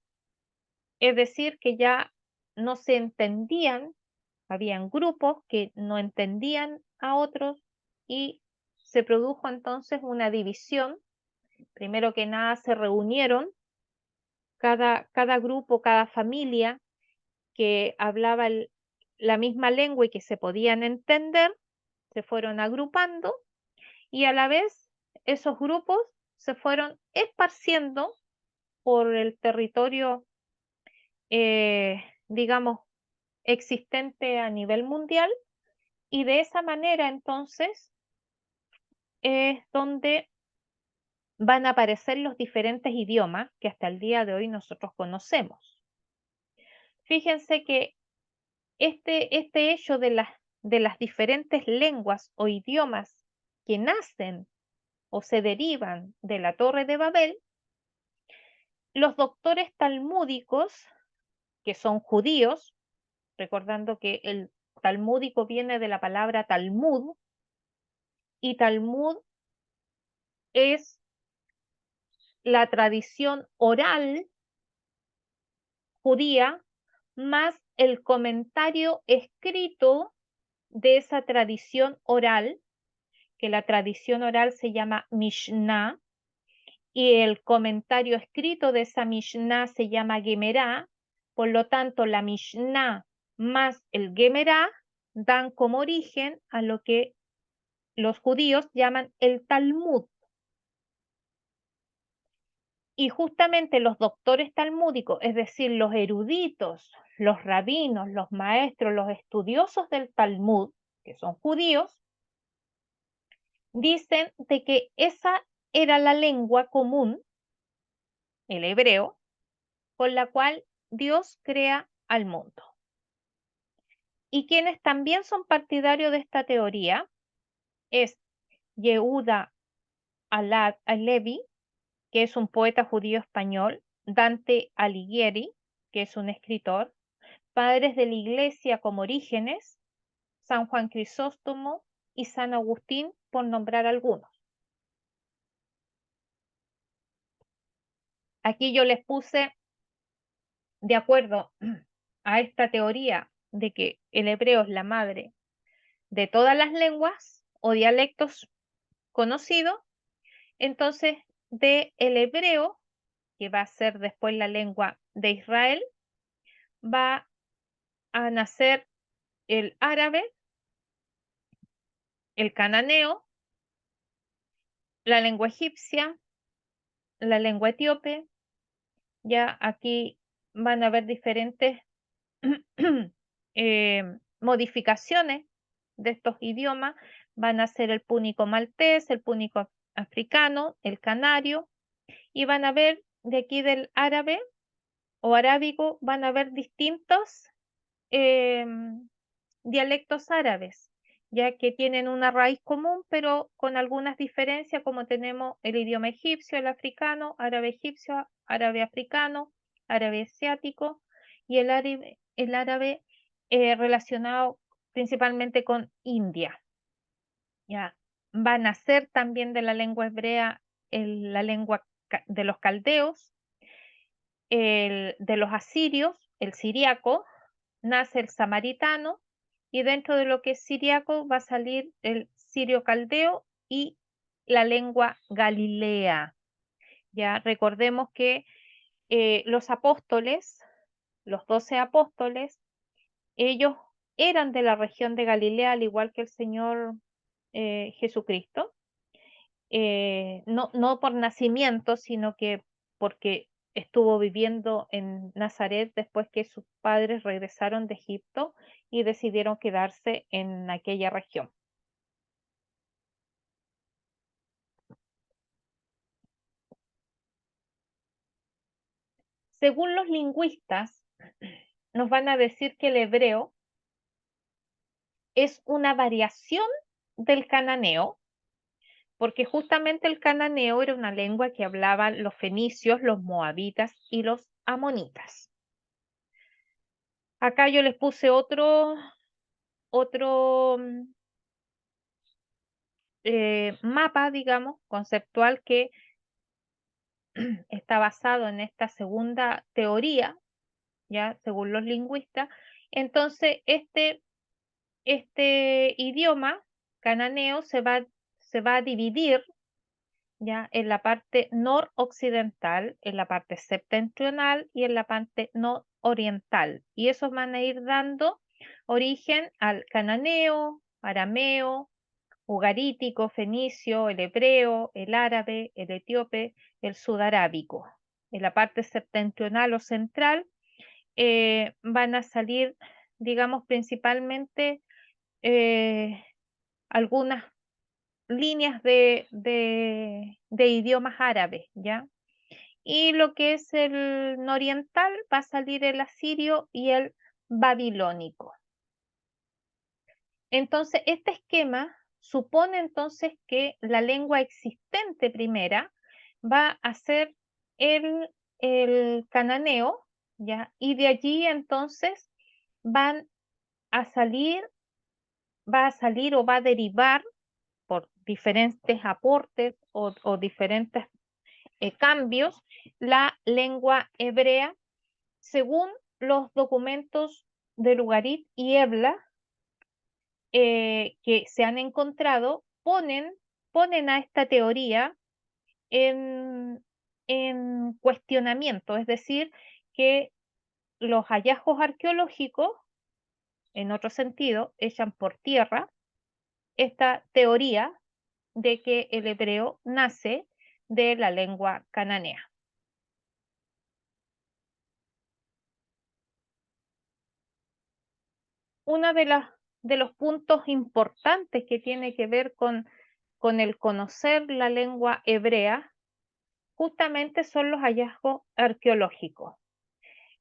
es decir, que ya no se entendían, habían grupos que no entendían a otros y se produjo entonces una división. Primero que nada se reunieron cada grupo, cada familia que hablaba la misma lengua y que se podían entender, se fueron agrupando y a la vez esos grupos se fueron esparciendo por el territorio, digamos, existente a nivel mundial, y de esa manera entonces es donde van a aparecer los diferentes idiomas que hasta el día de hoy nosotros conocemos. Fíjense que este hecho de las diferentes lenguas o idiomas que nacen o se derivan de la Torre de Babel, los doctores talmúdicos, que son judíos, recordando que el talmúdico viene de la palabra Talmud, y Talmud es la tradición oral judía más el comentario escrito de esa tradición oral, que la tradición oral se llama Mishnah, y el comentario escrito de esa Mishnah se llama Gemerá. Por lo tanto, la Mishnah más el Gemerá dan como origen a lo que los judíos llaman el Talmud. Y justamente los doctores talmúdicos, es decir, los eruditos, los rabinos, los maestros, los estudiosos del Talmud, que son judíos, dicen de que esa era la lengua común, el hebreo, con la cual Dios crea al mundo. Y quienes también son partidarios de esta teoría es Yehuda Halevi, que es un poeta judío español, Dante Alighieri, que es un escritor, padres de la Iglesia como Orígenes, San Juan Crisóstomo y San Agustín, por nombrar algunos. Aquí yo les puse, de acuerdo a esta teoría de que el hebreo es la madre de todas las lenguas o dialectos conocidos, entonces de el hebreo, que va a ser después la lengua de Israel, va a nacer el árabe, el cananeo, la lengua egipcia, la lengua etíope. Ya aquí van a haber diferentes modificaciones de estos idiomas. Van a ser el púnico maltés, el púnico africano, el canario, y van a ver de aquí del árabe o arábigo, van a haber distintos dialectos árabes ya que tienen una raíz común, pero con algunas diferencias, como tenemos el idioma egipcio, el africano, árabe egipcio, árabe africano, árabe asiático y el árabe relacionado principalmente con India. Ya va a nacer también de la lengua hebrea la lengua de los caldeos, de los asirios, el siriaco, nace el samaritano y dentro de lo que es siriaco va a salir el sirio caldeo y la lengua galilea. Ya recordemos que los apóstoles, los 12 apóstoles, ellos eran de la región de Galilea, al igual que el Señor Jesucristo, no por nacimiento, sino que porque estuvo viviendo en Nazaret después que sus padres regresaron de Egipto y decidieron quedarse en aquella región. Según los lingüistas, nos van a decir que el hebreo es una variación del cananeo, porque justamente el cananeo era una lengua que hablaban los fenicios, los moabitas y los amonitas. Acá yo les puse otro mapa, digamos, conceptual que está basado en esta segunda teoría, ya según los lingüistas. Entonces, este idioma cananeo se va a dividir ya en la parte noroccidental, en la parte septentrional y en la parte nororiental. Y esos van a ir dando origen al cananeo, arameo, ugarítico, fenicio, el hebreo, el árabe, el etíope, el sudarábico. En la parte septentrional o central van a salir, digamos, principalmente algunas líneas de idiomas árabes, ¿ya? Y lo que es el nororiental va a salir el asirio y el babilónico. Entonces, este esquema supone entonces que la lengua existente primera va a ser el cananeo, ¿ya? Y de allí entonces van a salir, va a salir o va a derivar por diferentes aportes o diferentes cambios la lengua hebrea según los documentos de Lugarit y Ebla que se han encontrado ponen a esta teoría en, en cuestionamiento, es decir, que los hallazgos arqueológicos, en otro sentido, echan por tierra esta teoría de que el hebreo nace de la lengua cananea. Uno de los puntos importantes que tiene que ver con el conocer la lengua hebrea justamente son los hallazgos arqueológicos.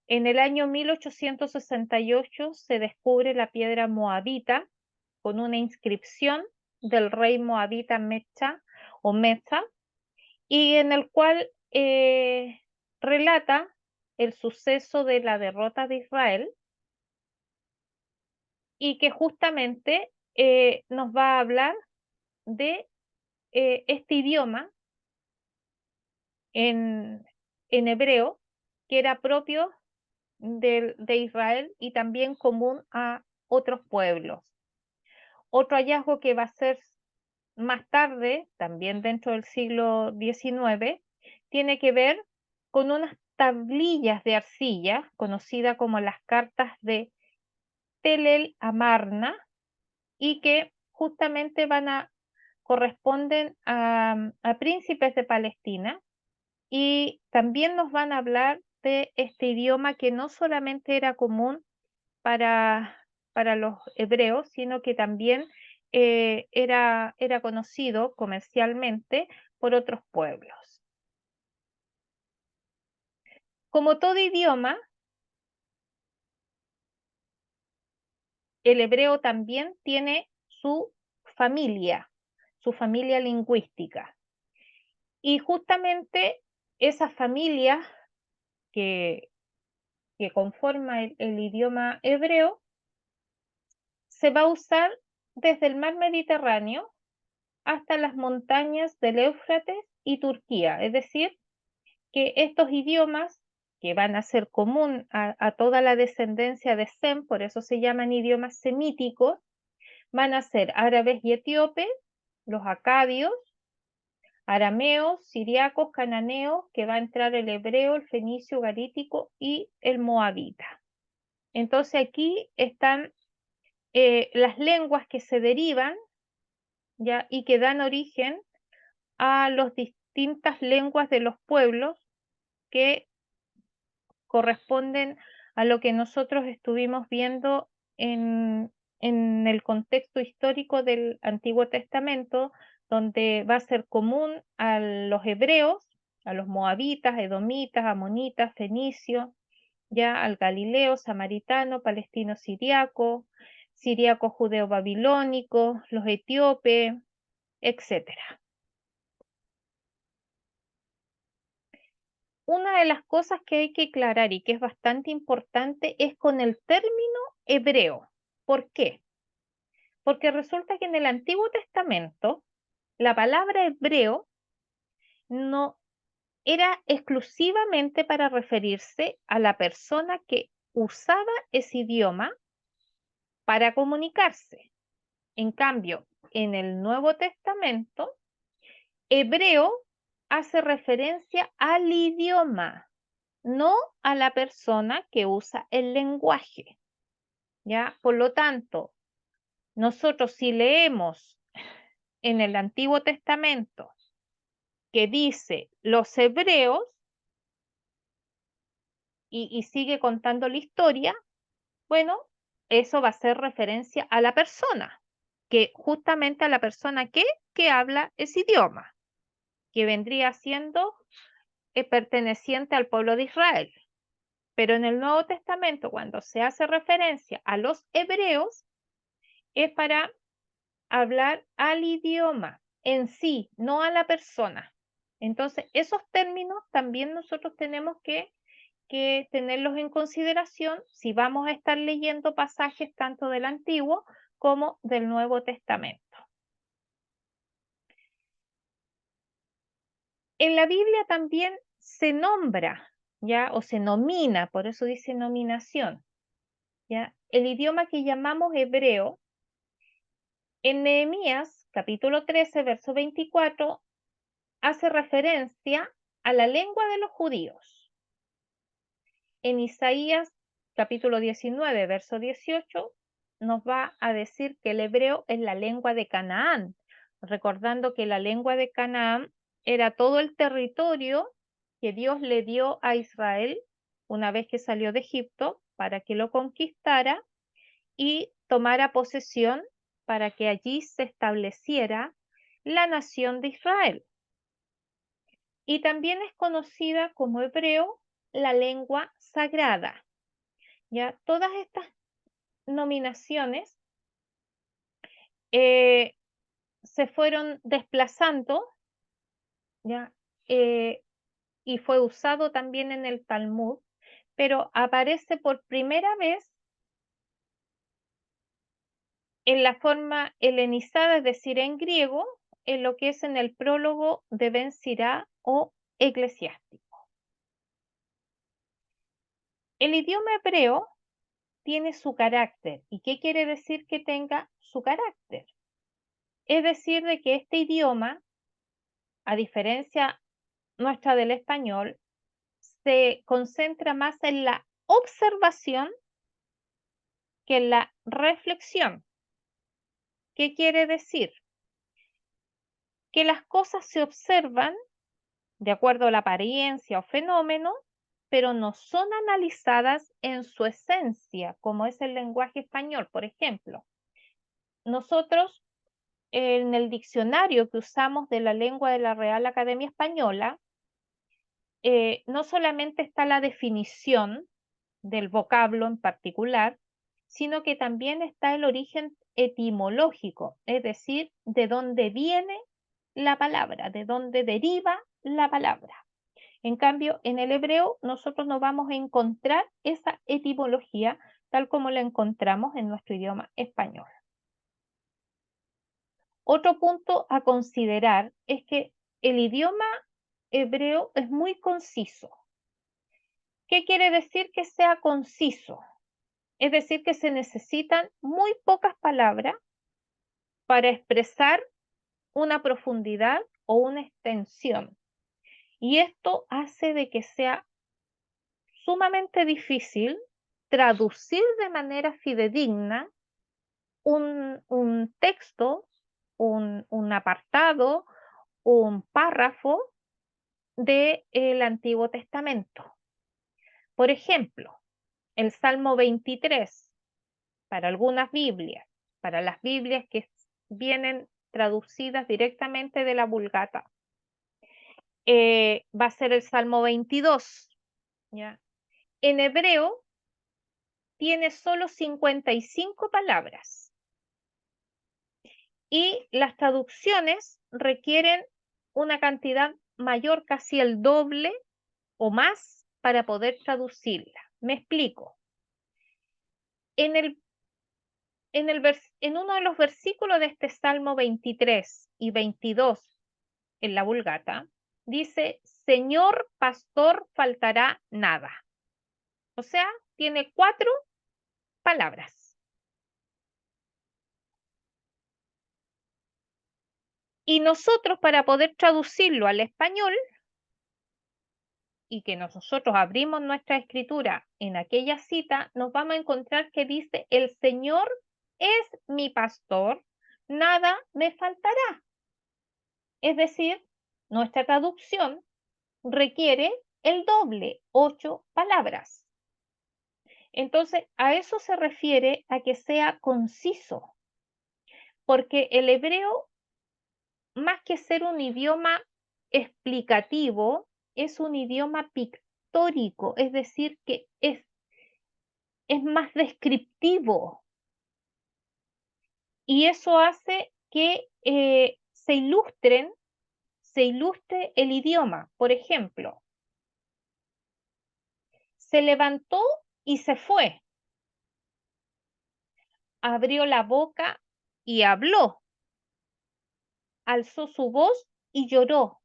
En el año 1868 se descubre la piedra moabita con una inscripción del rey moabita Mecha o Mecha y en el cual relata el suceso de la derrota de Israel y que justamente nos va a hablar de este idioma en, en hebreo que era propio de Israel y también común a otros pueblos. Otro hallazgo que va a ser más tarde, también dentro del siglo XIX, tiene que ver con unas tablillas de arcilla, conocidas como las cartas de Tel el Amarna, y que justamente corresponden a príncipes de Palestina y también nos van a hablar de este idioma que no solamente era común para, para los hebreos, sino que también era conocido comercialmente por otros pueblos. Como todo idioma, el hebreo también tiene su familia lingüística. Y justamente esa familia que conforma el idioma hebreo se va a usar desde el mar Mediterráneo hasta las montañas del Éufrates y Turquía. Es decir, que estos idiomas que van a ser común a toda la descendencia de Sem, por eso se llaman idiomas semíticos, van a ser árabes y etíopes, los acadios, arameos, siriacos, cananeos, que va a entrar el hebreo, el fenicio, garítico y el moabita. Entonces aquí están las lenguas que se derivan, ¿ya? Y que dan origen a las distintas lenguas de los pueblos que corresponden a lo que nosotros estuvimos viendo en el contexto histórico del Antiguo Testamento, donde va a ser común a los hebreos, a los moabitas, edomitas, amonitas, fenicios, ya al galileo, samaritano, palestino, siriaco, siriaco, judeo, babilónico, los etíopes, etcétera. Una de las cosas que hay que aclarar y que es bastante importante es con el término hebreo. ¿Por qué? Porque resulta que en el Antiguo Testamento la palabra hebreo no era exclusivamente para referirse a la persona que usaba ese idioma para comunicarse. En cambio, en el Nuevo Testamento, hebreo hace referencia al idioma, no a la persona que usa el lenguaje, ¿ya? Por lo tanto, nosotros si leemos en el Antiguo Testamento que dice los hebreos y sigue contando la historia, bueno, eso va a ser referencia a la persona, que justamente a la persona que habla ese idioma, que vendría siendo perteneciente al pueblo de Israel. Pero en el Nuevo Testamento, cuando se hace referencia a los hebreos, es para hablar al idioma en sí, no a la persona. Entonces, esos términos también nosotros tenemos que tenerlos en consideración si vamos a estar leyendo pasajes tanto del Antiguo como del Nuevo Testamento. En la Biblia también se nombra, ¿ya? O se nomina, por eso dice nominación, ¿ya? El idioma que llamamos hebreo. En Nehemías, capítulo 13, verso 24, hace referencia a la lengua de los judíos. En Isaías, capítulo 19, verso 18, nos va a decir que el hebreo es la lengua de Canaán, recordando que la lengua de Canaán era todo el territorio que Dios le dio a Israel una vez que salió de Egipto para que lo conquistara y tomara posesión para que allí se estableciera la nación de Israel. Y también es conocida como hebreo la lengua sagrada. Ya todas estas nominaciones se fueron desplazando, ya, y fue usado también en el Talmud, pero aparece por primera vez en la forma helenizada, es decir, en griego, en lo que es en el prólogo de Ben Sirá o eclesiástico. El idioma hebreo tiene su carácter. ¿Y qué quiere decir que tenga su carácter? Es decir, de que este idioma, a diferencia nuestra del español, se concentra más en la observación que en la reflexión. ¿Qué quiere decir? Que las cosas se observan de acuerdo a la apariencia o fenómeno, pero no son analizadas en su esencia, como es el lenguaje español, por ejemplo. Nosotros en el diccionario que usamos de la lengua de la Real Academia Española, no solamente está la definición del vocablo en particular, sino que también está el origen etimológico, es decir, de dónde viene la palabra, de dónde deriva la palabra. En cambio, en el hebreo nosotros no vamos a encontrar esa etimología tal como la encontramos en nuestro idioma español. Otro punto a considerar es que el idioma hebreo es muy conciso. ¿Qué quiere decir que sea conciso? Es decir, que se necesitan muy pocas palabras para expresar una profundidad o una extensión. Y esto hace de que sea sumamente difícil traducir de manera fidedigna un texto, un apartado, un párrafo del Antiguo Testamento. Por ejemplo, el Salmo 23, para algunas Biblias, para las Biblias que vienen traducidas directamente de la Vulgata, va a ser el Salmo 22. ¿Ya? En hebreo tiene solo 55 palabras y las traducciones requieren una cantidad mayor, casi el doble o más, para poder traducirla. Me explico. En, en uno de los versículos de este Salmo 23 y 22 en la Vulgata, dice, Señor pastor, faltará nada. O sea, tiene 4 palabras. Y nosotros, para poder traducirlo al español, y que nosotros abrimos nuestra escritura en aquella cita, nos vamos a encontrar que dice, el Señor es mi pastor, nada me faltará. Es decir, nuestra traducción requiere el doble, 8 palabras. Entonces, a eso se refiere a que sea conciso, porque el hebreo, más que ser un idioma explicativo, es un idioma pictórico, es decir, que es más descriptivo. Y eso hace que se ilustre el idioma. Por ejemplo, se levantó y se fue. Abrió la boca y habló. Alzó su voz y lloró.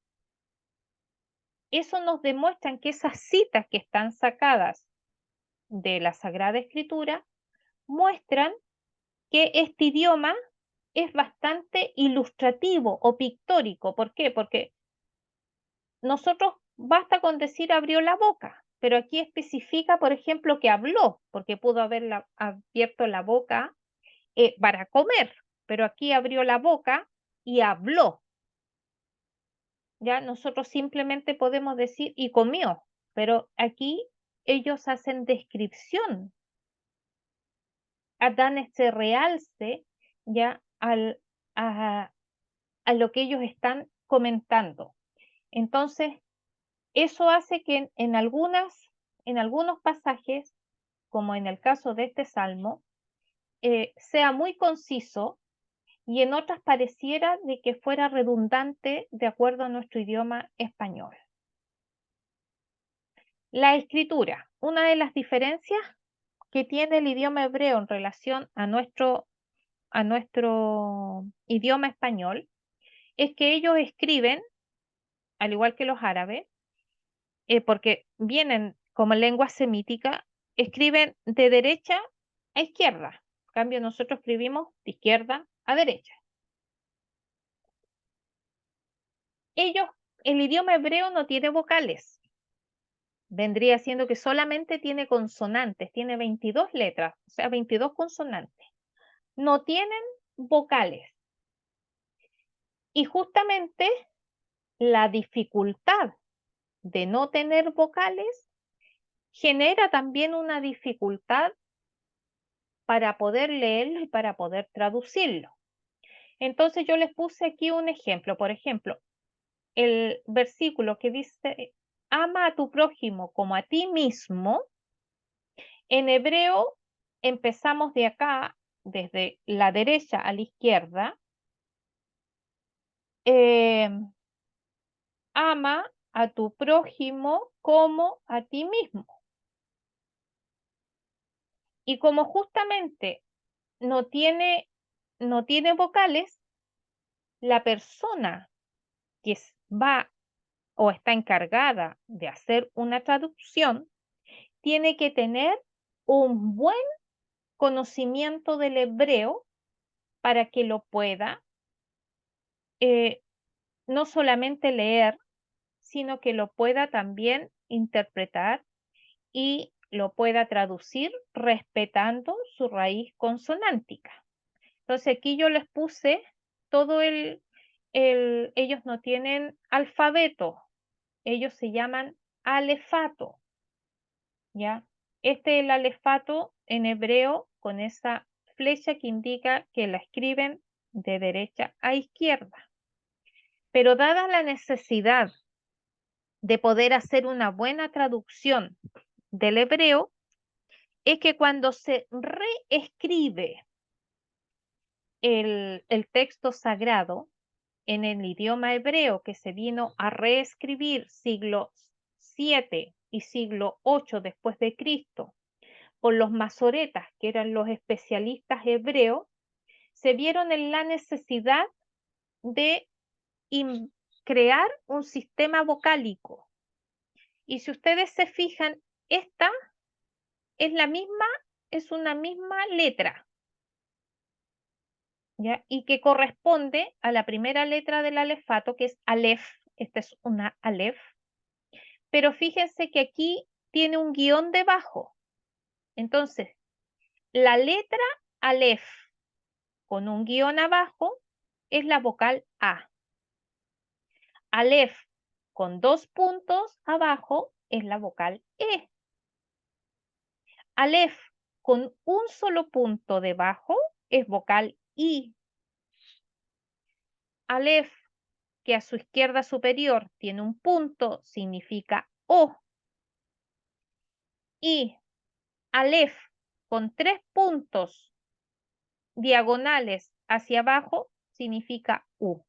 Eso nos demuestra que esas citas que están sacadas de la Sagrada Escritura muestran que este idioma es bastante ilustrativo o pictórico. ¿Por qué? Porque nosotros basta con decir abrió la boca, pero aquí especifica, por ejemplo, que habló, porque pudo haber abierto la boca para comer, pero aquí abrió la boca y habló. Ya nosotros simplemente podemos decir y comió, pero aquí ellos hacen descripción, dan este realce ya a lo que ellos están comentando. Entonces, eso hace que en algunos pasajes, como en el caso de este salmo, sea muy conciso y en otras pareciera de que fuera redundante de acuerdo a nuestro idioma español. La escritura, una de las diferencias que tiene el idioma hebreo en relación a nuestro idioma español es que ellos escriben, al igual que los árabes, porque vienen como lengua semítica, escriben de derecha a izquierda. En cambio, nosotros escribimos de izquierda a derecha. El idioma hebreo no tiene vocales. Vendría siendo que solamente tiene consonantes, tiene 22 letras, o sea, 22 consonantes. No tienen vocales. Y justamente la dificultad de no tener vocales genera también una dificultad para poder leerlo y para poder traducirlo. Entonces yo les puse aquí un ejemplo. Por ejemplo, el versículo que dice, ama a tu prójimo como a ti mismo, en hebreo empezamos de acá desde la derecha a la izquierda, ama a tu prójimo como a ti mismo. Y como justamente no tiene vocales, la persona que va o está encargada de hacer una traducción tiene que tener un buen conocimiento del hebreo para que lo pueda eh, no solamente leer, sino que lo pueda también interpretar y lo pueda traducir respetando su raíz consonántica. Entonces aquí yo les puse todo ellos no tienen alfabeto, ellos se llaman alefato, ¿ya? Este es el alefato en hebreo con esa flecha que indica que la escriben de derecha a izquierda. Pero dada la necesidad de poder hacer una buena traducción del hebreo, es que cuando se reescribe el texto sagrado en el idioma hebreo que se vino a reescribir siglo VII y siglo VIII después de Cristo por los masoretas, que eran los especialistas hebreos, se vieron en la necesidad de crear un sistema vocálico. Y si ustedes se fijan, esta es es una misma letra, ¿ya? Y que corresponde a la primera letra del alefato, que es Aleph. Esta es una Aleph. Pero fíjense que aquí tiene un guión debajo. Entonces, la letra Aleph con un guión abajo es la vocal A. Aleph con 2 puntos abajo es la vocal E. Aleph con un solo punto debajo es vocal I. Aleph, que a su izquierda superior tiene un punto, significa O. Y Aleph con 3 puntos diagonales hacia abajo significa U.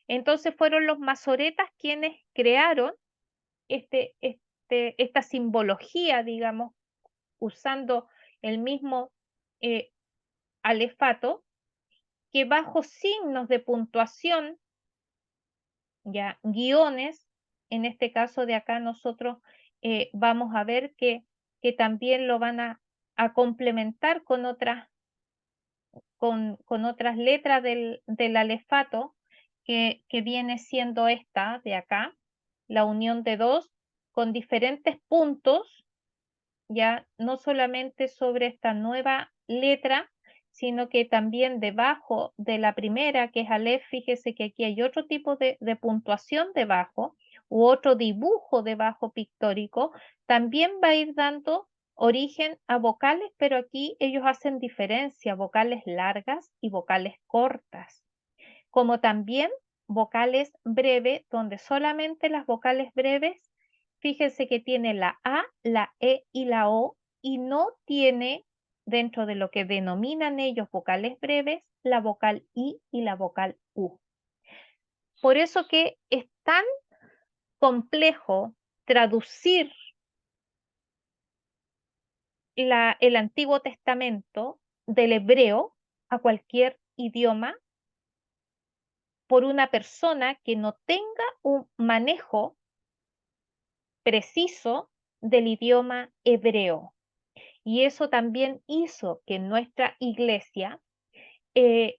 Entonces fueron los masoretas quienes crearon esta simbología, digamos, usando el mismo alefato, que bajo signos de puntuación, ya guiones, en este caso de acá nosotros vamos a ver que también lo van a complementar con otras letras del alefato, que viene siendo esta de acá, la unión de dos, con diferentes puntos, ya no solamente sobre esta nueva letra, sino que también debajo de la primera, que es Aleph, fíjese que aquí hay otro tipo de puntuación debajo, u otro dibujo debajo pictórico, también va a ir dando origen a vocales, pero aquí ellos hacen diferencia, vocales largas y vocales cortas, como también vocales breves, donde solamente las vocales breves, fíjense que tiene la A, la E y la O, y no tiene dentro de lo que denominan ellos vocales breves, la vocal I y la vocal U. Por eso que es tan complejo traducir el Antiguo Testamento del hebreo a cualquier idioma por una persona que no tenga un manejo preciso del idioma hebreo. Y eso también hizo que nuestra iglesia eh,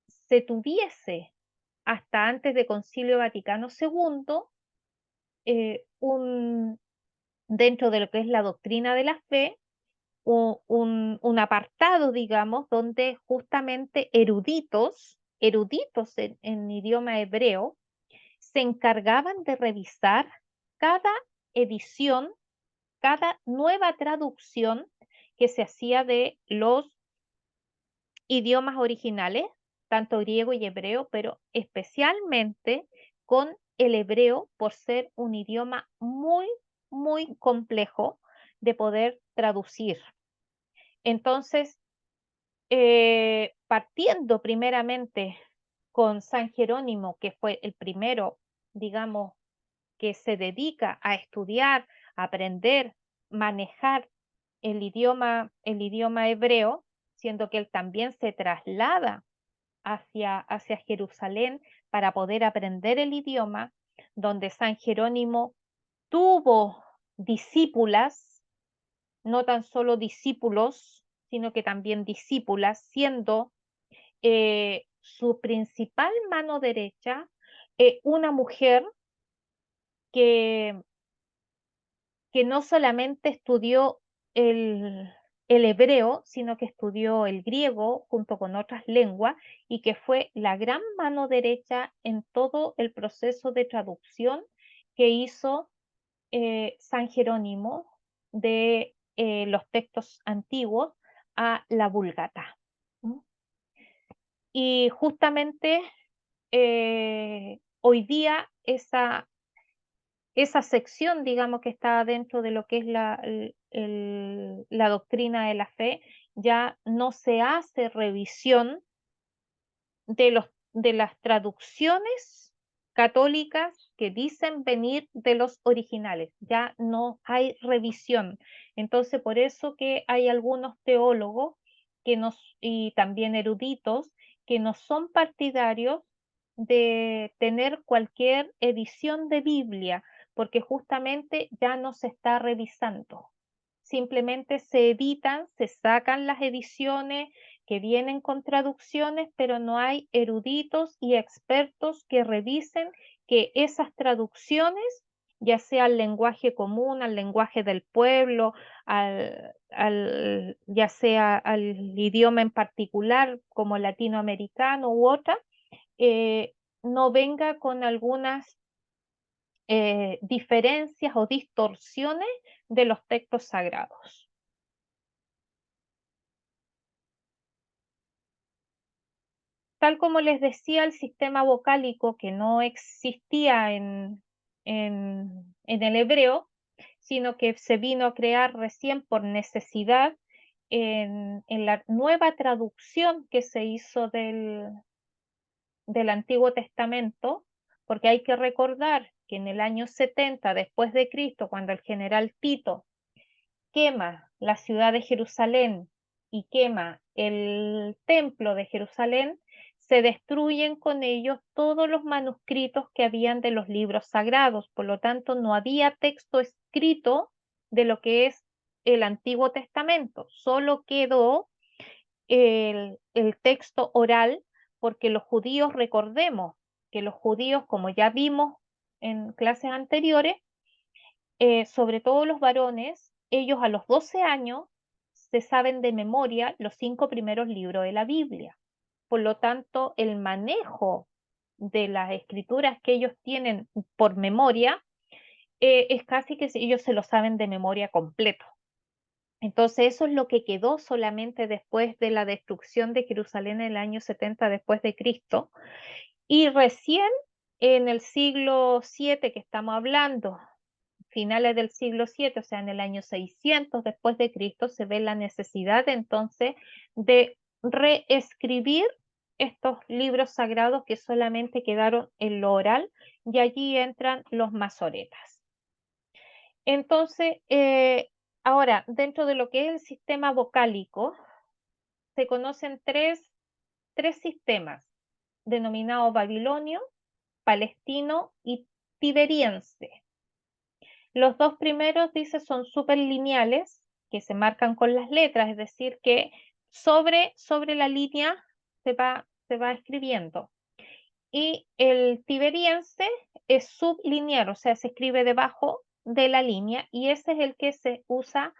se tuviese hasta antes de Concilio Vaticano II dentro de lo que es la doctrina de la fe, un apartado, digamos, donde justamente eruditos en idioma hebreo, se encargaban de revisar cada edición, cada nueva traducción que se hacía de los idiomas originales, tanto griego y hebreo, pero especialmente con el hebreo por ser un idioma muy, muy complejo de poder traducir. Entonces, partiendo primeramente con San Jerónimo, que fue el primero, digamos, que se dedica a estudiar, aprender, manejar el idioma hebreo, siendo que él también se traslada hacia Jerusalén para poder aprender el idioma, donde San Jerónimo tuvo discípulas, no tan solo discípulos, sino que también discípulas, siendo su principal mano derecha una mujer que, que no solamente estudió el, el hebreo, sino que estudió el griego junto con otras lenguas y que fue la gran mano derecha en todo el proceso de traducción que hizo San Jerónimo de los textos antiguos a la Vulgata. ¿Mm? Y justamente hoy día esa sección, digamos, que está dentro de lo que es la doctrina de la fe, ya no se hace revisión de las traducciones católicas que dicen venir de los originales, ya no hay revisión. Entonces, por eso que hay algunos teólogos y también eruditos que no son partidarios de tener cualquier edición de Biblia, porque justamente ya no se está revisando. Simplemente se editan, se sacan las ediciones que vienen con traducciones, pero no hay eruditos y expertos que revisen que esas traducciones, ya sea al lenguaje común, al lenguaje del pueblo, ya sea al idioma en particular, como latinoamericano u otra, eh, no venga con algunas diferencias o distorsiones de los textos sagrados. Tal como les decía, el sistema vocálico que no existía en el hebreo, sino que se vino a crear recién por necesidad en la nueva traducción que se hizo del Antiguo Testamento, porque hay que recordar que en el año 70 después de Cristo, cuando el general Tito quema la ciudad de Jerusalén y quema el templo de Jerusalén, se destruyen con ellos todos los manuscritos que habían de los libros sagrados. Por lo tanto, no había texto escrito de lo que es el Antiguo Testamento. Solo quedó el texto oral, porque los judíos, recordemos que los judíos, como ya vimos en clases anteriores, sobre todo los varones, ellos a los 12 años se saben de memoria los 5 primeros libros de la Biblia. Por lo tanto, el manejo de las escrituras que ellos tienen por memoria es casi que ellos se lo saben de memoria completo. Entonces, eso es lo que quedó solamente después de la destrucción de Jerusalén en el año 70 después de Cristo. Y recién en el siglo 7 que estamos hablando, finales del siglo 7, o sea, en el año 600 después de Cristo, se ve la necesidad entonces de reescribir estos libros sagrados que solamente quedaron en lo oral, y allí entran los masoretas. Entonces, ahora, dentro de lo que es el sistema vocálico, se conocen tres sistemas, denominados babilonio, palestino y tiberiense. Los dos primeros, dice, son superlineales, que se marcan con las letras, es decir, que sobre la línea se va escribiendo. Y el tiberiense es sublineal, o sea, se escribe debajo de la línea, y ese es el que se usa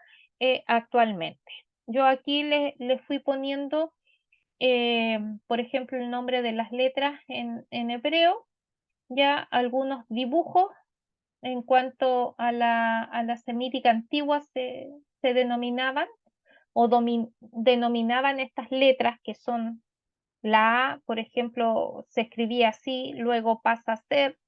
actualmente. Yo aquí le fui poniendo, por ejemplo, el nombre de las letras en hebreo, ya algunos dibujos en cuanto a la semítica antigua se denominaban o denominaban estas letras que son la A, por ejemplo, se escribía así, luego pasa a ser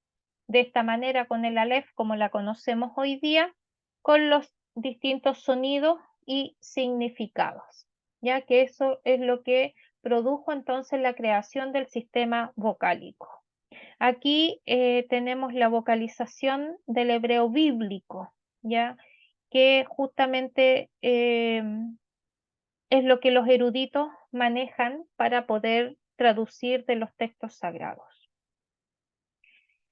de esta manera con el Aleph como la conocemos hoy día, con los distintos sonidos y significados. ya que eso es lo que produjo entonces la creación del sistema vocálico. Aquí tenemos la vocalización del hebreo bíblico, ya que justamente es lo que los eruditos manejan para poder traducir de los textos sagrados.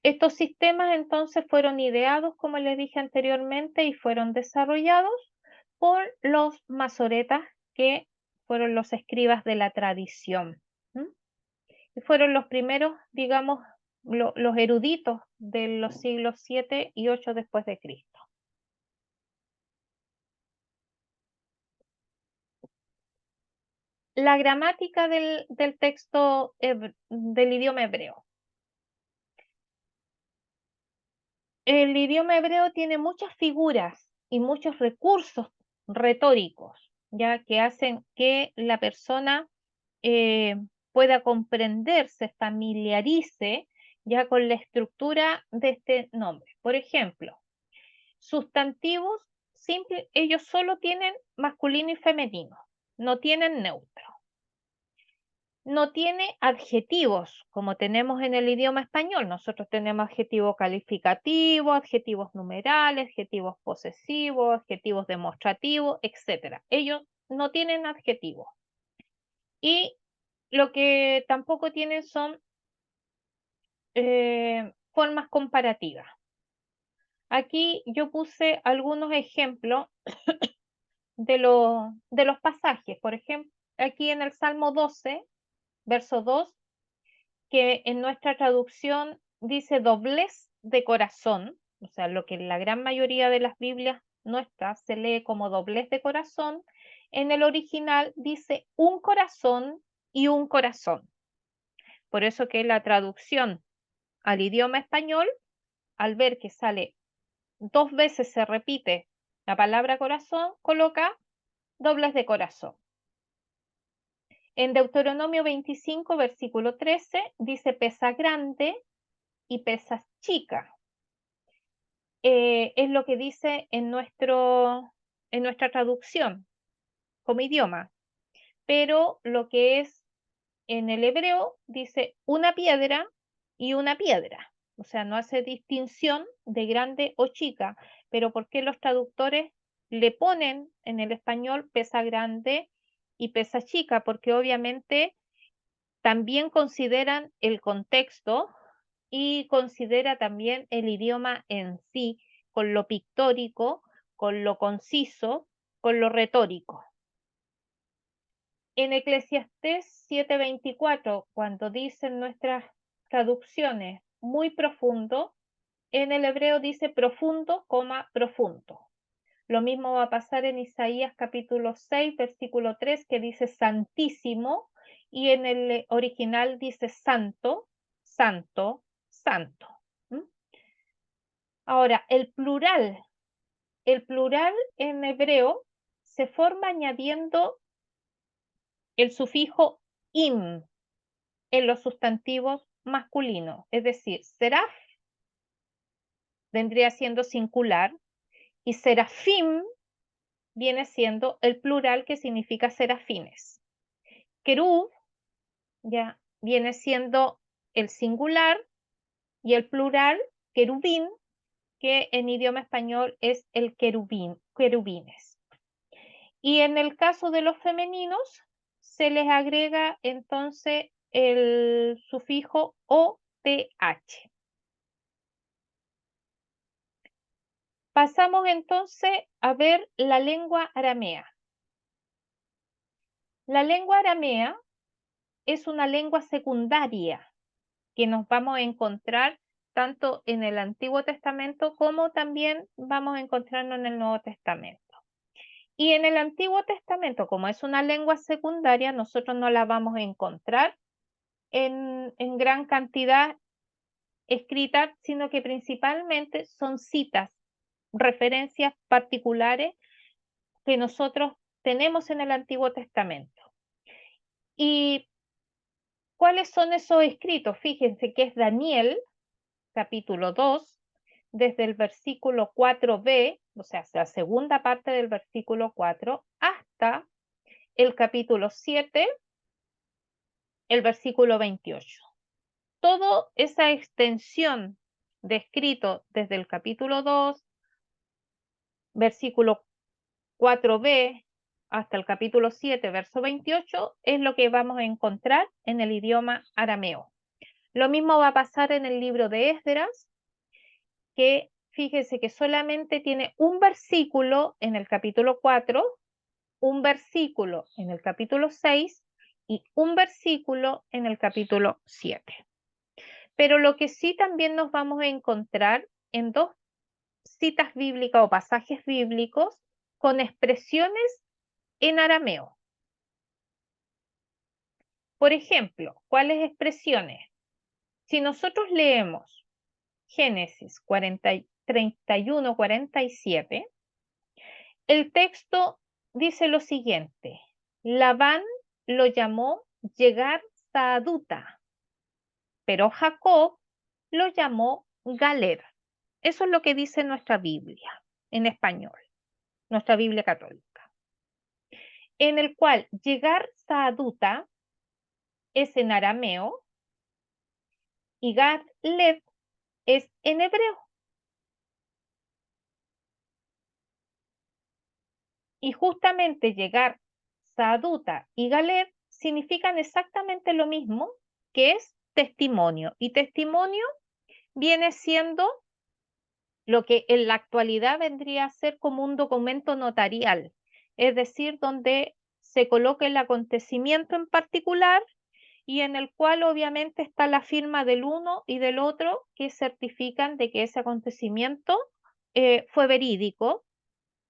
Estos sistemas entonces fueron ideados, como les dije anteriormente, y fueron desarrollados por los masoretas, que fueron los escribas de la tradición. Y fueron los primeros, digamos, los eruditos de los siglos 7 y 8 después de Cristo. La gramática del texto del idioma hebreo. El idioma hebreo tiene muchas figuras y muchos recursos retóricos, ya que hacen que la persona eh, pueda comprender, se familiarice ya con la estructura de este nombre. Por ejemplo, sustantivos simples, ellos solo tienen masculino y femenino, no tienen neutro. No tiene adjetivos, como tenemos en el idioma español. Nosotros tenemos adjetivos calificativos, adjetivos numerales, adjetivos posesivos, adjetivos demostrativos, etc. Ellos no tienen adjetivos. Y lo que tampoco tienen son formas comparativas. Aquí yo puse algunos ejemplos de los pasajes. Por ejemplo, aquí en el Salmo 12, verso 2, que en nuestra traducción dice doblez de corazón, o sea, lo que en la gran mayoría de las Biblias nuestras se lee como doblez de corazón, en el original dice un corazón y un corazón. Por eso que la traducción al idioma español, al ver que sale 2 veces se repite la palabra corazón, coloca doblez de corazón. En Deuteronomio 25, versículo 13, dice pesa grande y pesa chica. Es lo que dice en nuestra traducción como idioma. Pero lo que es en el hebreo dice una piedra y una piedra. O sea, no hace distinción de grande o chica. Pero ¿por qué los traductores le ponen en el español pesa grande y pesa chica? Porque obviamente también consideran el contexto y considera también el idioma en sí, con lo pictórico, con lo conciso, con lo retórico. En Eclesiastés 7:24, cuando dicen nuestras traducciones muy profundo, en el hebreo dice profundo, profundo. Lo mismo va a pasar en Isaías capítulo 6, versículo 3, que dice santísimo, y en el original dice santo, santo, santo. Ahora, el plural en hebreo se forma añadiendo el sufijo im en los sustantivos masculinos, es decir, seraf vendría siendo singular y serafim viene siendo el plural que significa serafines. Querub ya viene siendo el singular y el plural querubín, que en idioma español es el querubines. Y en el caso de los femeninos, se les agrega entonces el sufijo OTH. Pasamos entonces a ver la lengua aramea. La lengua aramea es una lengua secundaria que nos vamos a encontrar tanto en el Antiguo Testamento como también vamos a encontrarnos en el Nuevo Testamento. Y en el Antiguo Testamento, como es una lengua secundaria, nosotros no la vamos a encontrar en gran cantidad escrita, sino que principalmente son citas, referencias particulares que nosotros tenemos en el Antiguo Testamento. ¿Y cuáles son esos escritos? Fíjense que es Daniel, capítulo 2, desde el versículo 4b, o sea, la segunda parte del versículo 4, hasta el capítulo 7, el versículo 28. Toda esa extensión de escrito desde el capítulo 2, versículo 4b, hasta el capítulo 7, verso 28, es lo que vamos a encontrar en el idioma arameo. Lo mismo va a pasar en el libro de Esdras, que fíjese que solamente tiene un versículo en el capítulo 4, un versículo en el capítulo 6 y un versículo en el capítulo 7. Pero lo que sí también nos vamos a encontrar en dos citas bíblicas o pasajes bíblicos con expresiones en arameo. Por ejemplo, ¿cuáles expresiones? Si nosotros leemos Génesis 31, 47, el texto dice lo siguiente: Labán lo llamó Yegar Saaduta, pero Jacob lo llamó Galer. Eso es lo que dice nuestra Biblia en español, nuestra Biblia católica, en el cual Yegar Saaduta es en arameo y Galer es en hebreo. Y justamente llegar Saaduta y Galer significan exactamente lo mismo, que es testimonio. Y testimonio viene siendo lo que en la actualidad vendría a ser como un documento notarial, es decir, donde se coloca el acontecimiento en particular y en el cual obviamente está la firma del uno y del otro que certifican de que ese acontecimiento fue verídico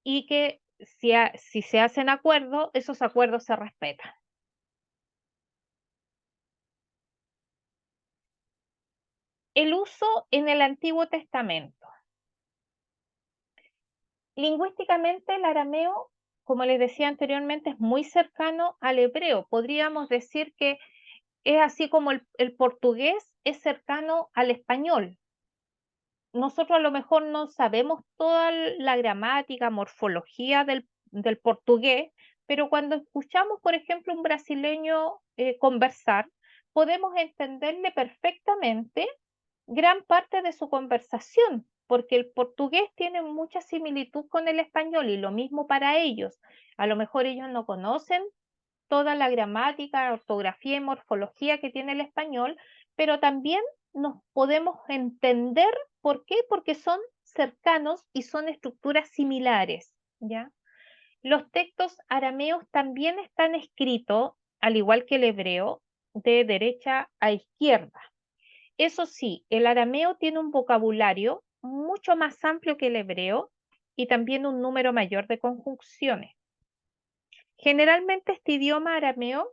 y que si se hacen acuerdos, esos acuerdos se respetan. El uso en el Antiguo Testamento. Lingüísticamente, el arameo, como les decía anteriormente, es muy cercano al hebreo. Podríamos decir que es así como el portugués es cercano al español. Nosotros a lo mejor no sabemos toda la gramática, morfología del portugués, pero cuando escuchamos, por ejemplo, un brasileño conversar, podemos entenderle perfectamente gran parte de su conversación, porque el portugués tiene mucha similitud con el español y lo mismo para ellos. A lo mejor ellos no conocen toda la gramática, ortografía y morfología que tiene el español, pero también nos podemos entender. ¿Por qué? Porque son cercanos y son estructuras similares, ¿ya? Los textos arameos también están escritos, al igual que el hebreo, de derecha a izquierda. Eso sí, el arameo tiene un vocabulario mucho más amplio que el hebreo y también un número mayor de conjunciones. Generalmente este idioma arameo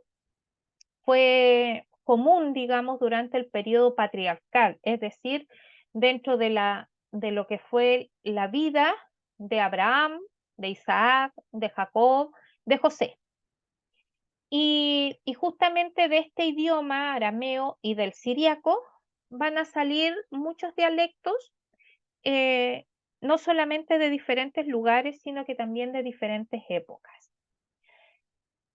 fue común, digamos, durante el periodo patriarcal, es decir, dentro de lo que fue la vida de Abraham, de Isaac, de Jacob, de José. Y justamente de este idioma arameo y del siríaco van a salir muchos dialectos, eh, no solamente de diferentes lugares, sino que también de diferentes épocas.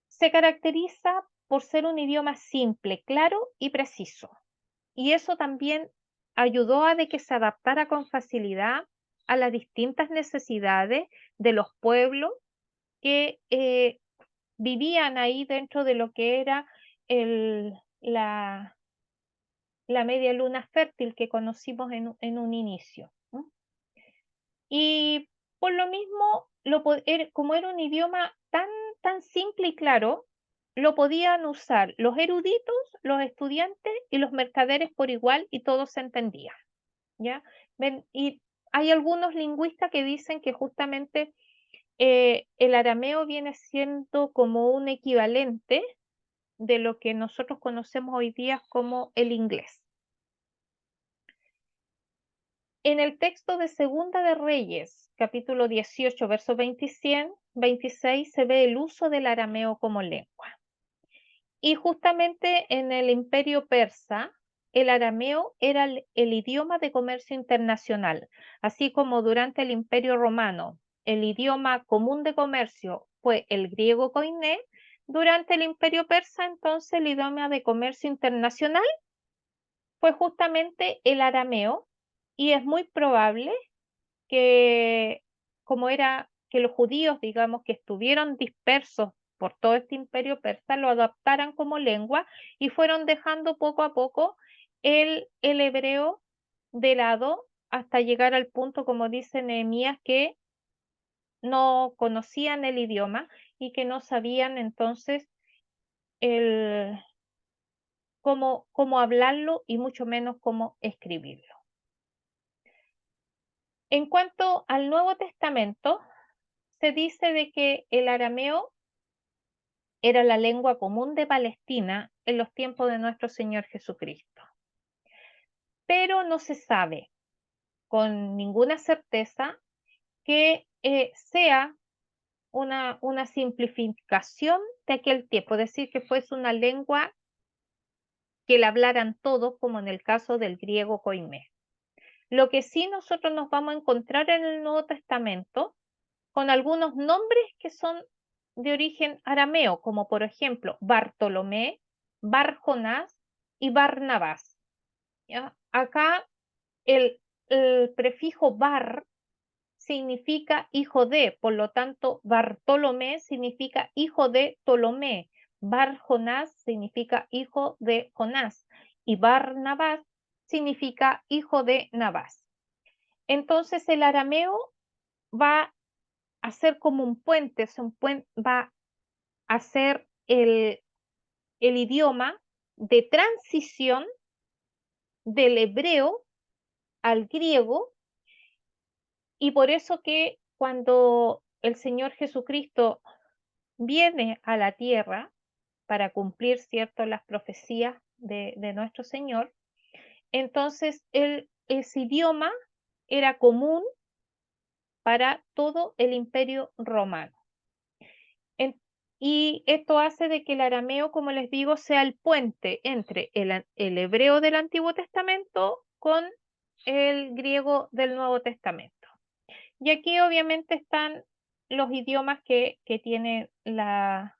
Se caracteriza por ser un idioma simple, claro y preciso. Y eso también ayudó a de que se adaptara con facilidad a las distintas necesidades de los pueblos que vivían ahí dentro de lo que era el, la, la media luna fértil que conocimos en un inicio. Y por lo mismo, como era un idioma tan simple y claro, lo podían usar los eruditos, los estudiantes y los mercaderes por igual y todos se entendían, ¿ya? Y hay algunos lingüistas que dicen que justamente el arameo viene siendo como un equivalente de lo que nosotros conocemos hoy día como el inglés. En el texto de Segunda de Reyes, capítulo 18, verso 26, se ve el uso del arameo como lengua. Y justamente en el imperio persa, el arameo era el idioma de comercio internacional, así como durante el imperio romano, el idioma común de comercio fue el griego koiné. Durante el Imperio Persa, entonces, el idioma de comercio internacional fue justamente el arameo, y es muy probable que, como era que los judíos, digamos, que estuvieron dispersos por todo este imperio persa, lo adaptaran como lengua y fueron dejando poco a poco el hebreo de lado hasta llegar al punto, como dice Nehemías, que no conocían el idioma y que no sabían entonces el, cómo hablarlo y mucho menos cómo escribirlo. En cuanto al Nuevo Testamento, se dice de que el arameo era la lengua común de Palestina en los tiempos de nuestro Señor Jesucristo, pero no se sabe con ninguna certeza que sea una simplificación de aquel tiempo, es decir, que fuese una lengua que la hablaran todos, como en el caso del griego koiné. Lo que sí nosotros nos vamos a encontrar en el Nuevo Testamento con algunos nombres que son de origen arameo, como por ejemplo Bartolomé, Bar-Jonás y Barnabás. ¿Ya? Acá el prefijo bar significa hijo de, por lo tanto Bartolomé significa hijo de Ptolomé, Bar-Jonás significa hijo de Jonás y Barnabás significa hijo de Nabás. Entonces el arameo va a ser como un puente, va a ser el idioma de transición del hebreo al griego, y por eso que cuando el Señor Jesucristo viene a la tierra para cumplir, ¿cierto?, las profecías de nuestro Señor, entonces ese idioma era común para todo el imperio romano. En- y esto hace de que el arameo, como les digo, sea el puente entre el hebreo del Antiguo Testamento con el griego del Nuevo Testamento. Y aquí obviamente están los idiomas que tiene en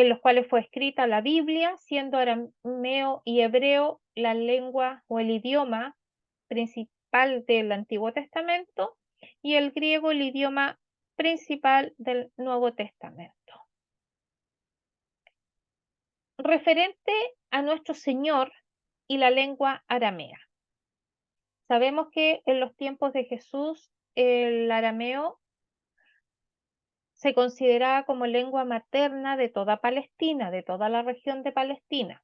los cuales fue escrita la Biblia, siendo arameo y hebreo la lengua o el idioma principal del Antiguo Testamento, y el griego el idioma principal del Nuevo Testamento. Referente a nuestro Señor y la lengua aramea. Sabemos que en los tiempos de Jesús el arameo se consideraba como lengua materna de toda Palestina, de toda la región de Palestina.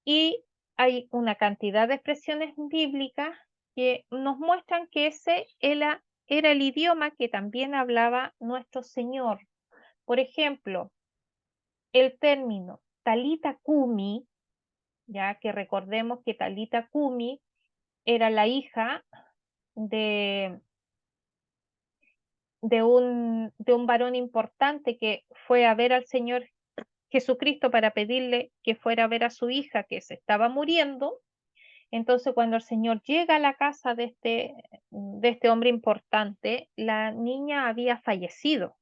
Y hay una cantidad de expresiones bíblicas que nos muestran que ese era el idioma que también hablaba nuestro Señor. Por ejemplo, el término Talita Kumi, ya que recordemos que Talita Kumi era la hija de, de un varón importante que fue a ver al Señor Jesucristo para pedirle que fuera a ver a su hija que se estaba muriendo. Entonces, cuando el Señor llega a la casa de este hombre importante, la niña había fallecido.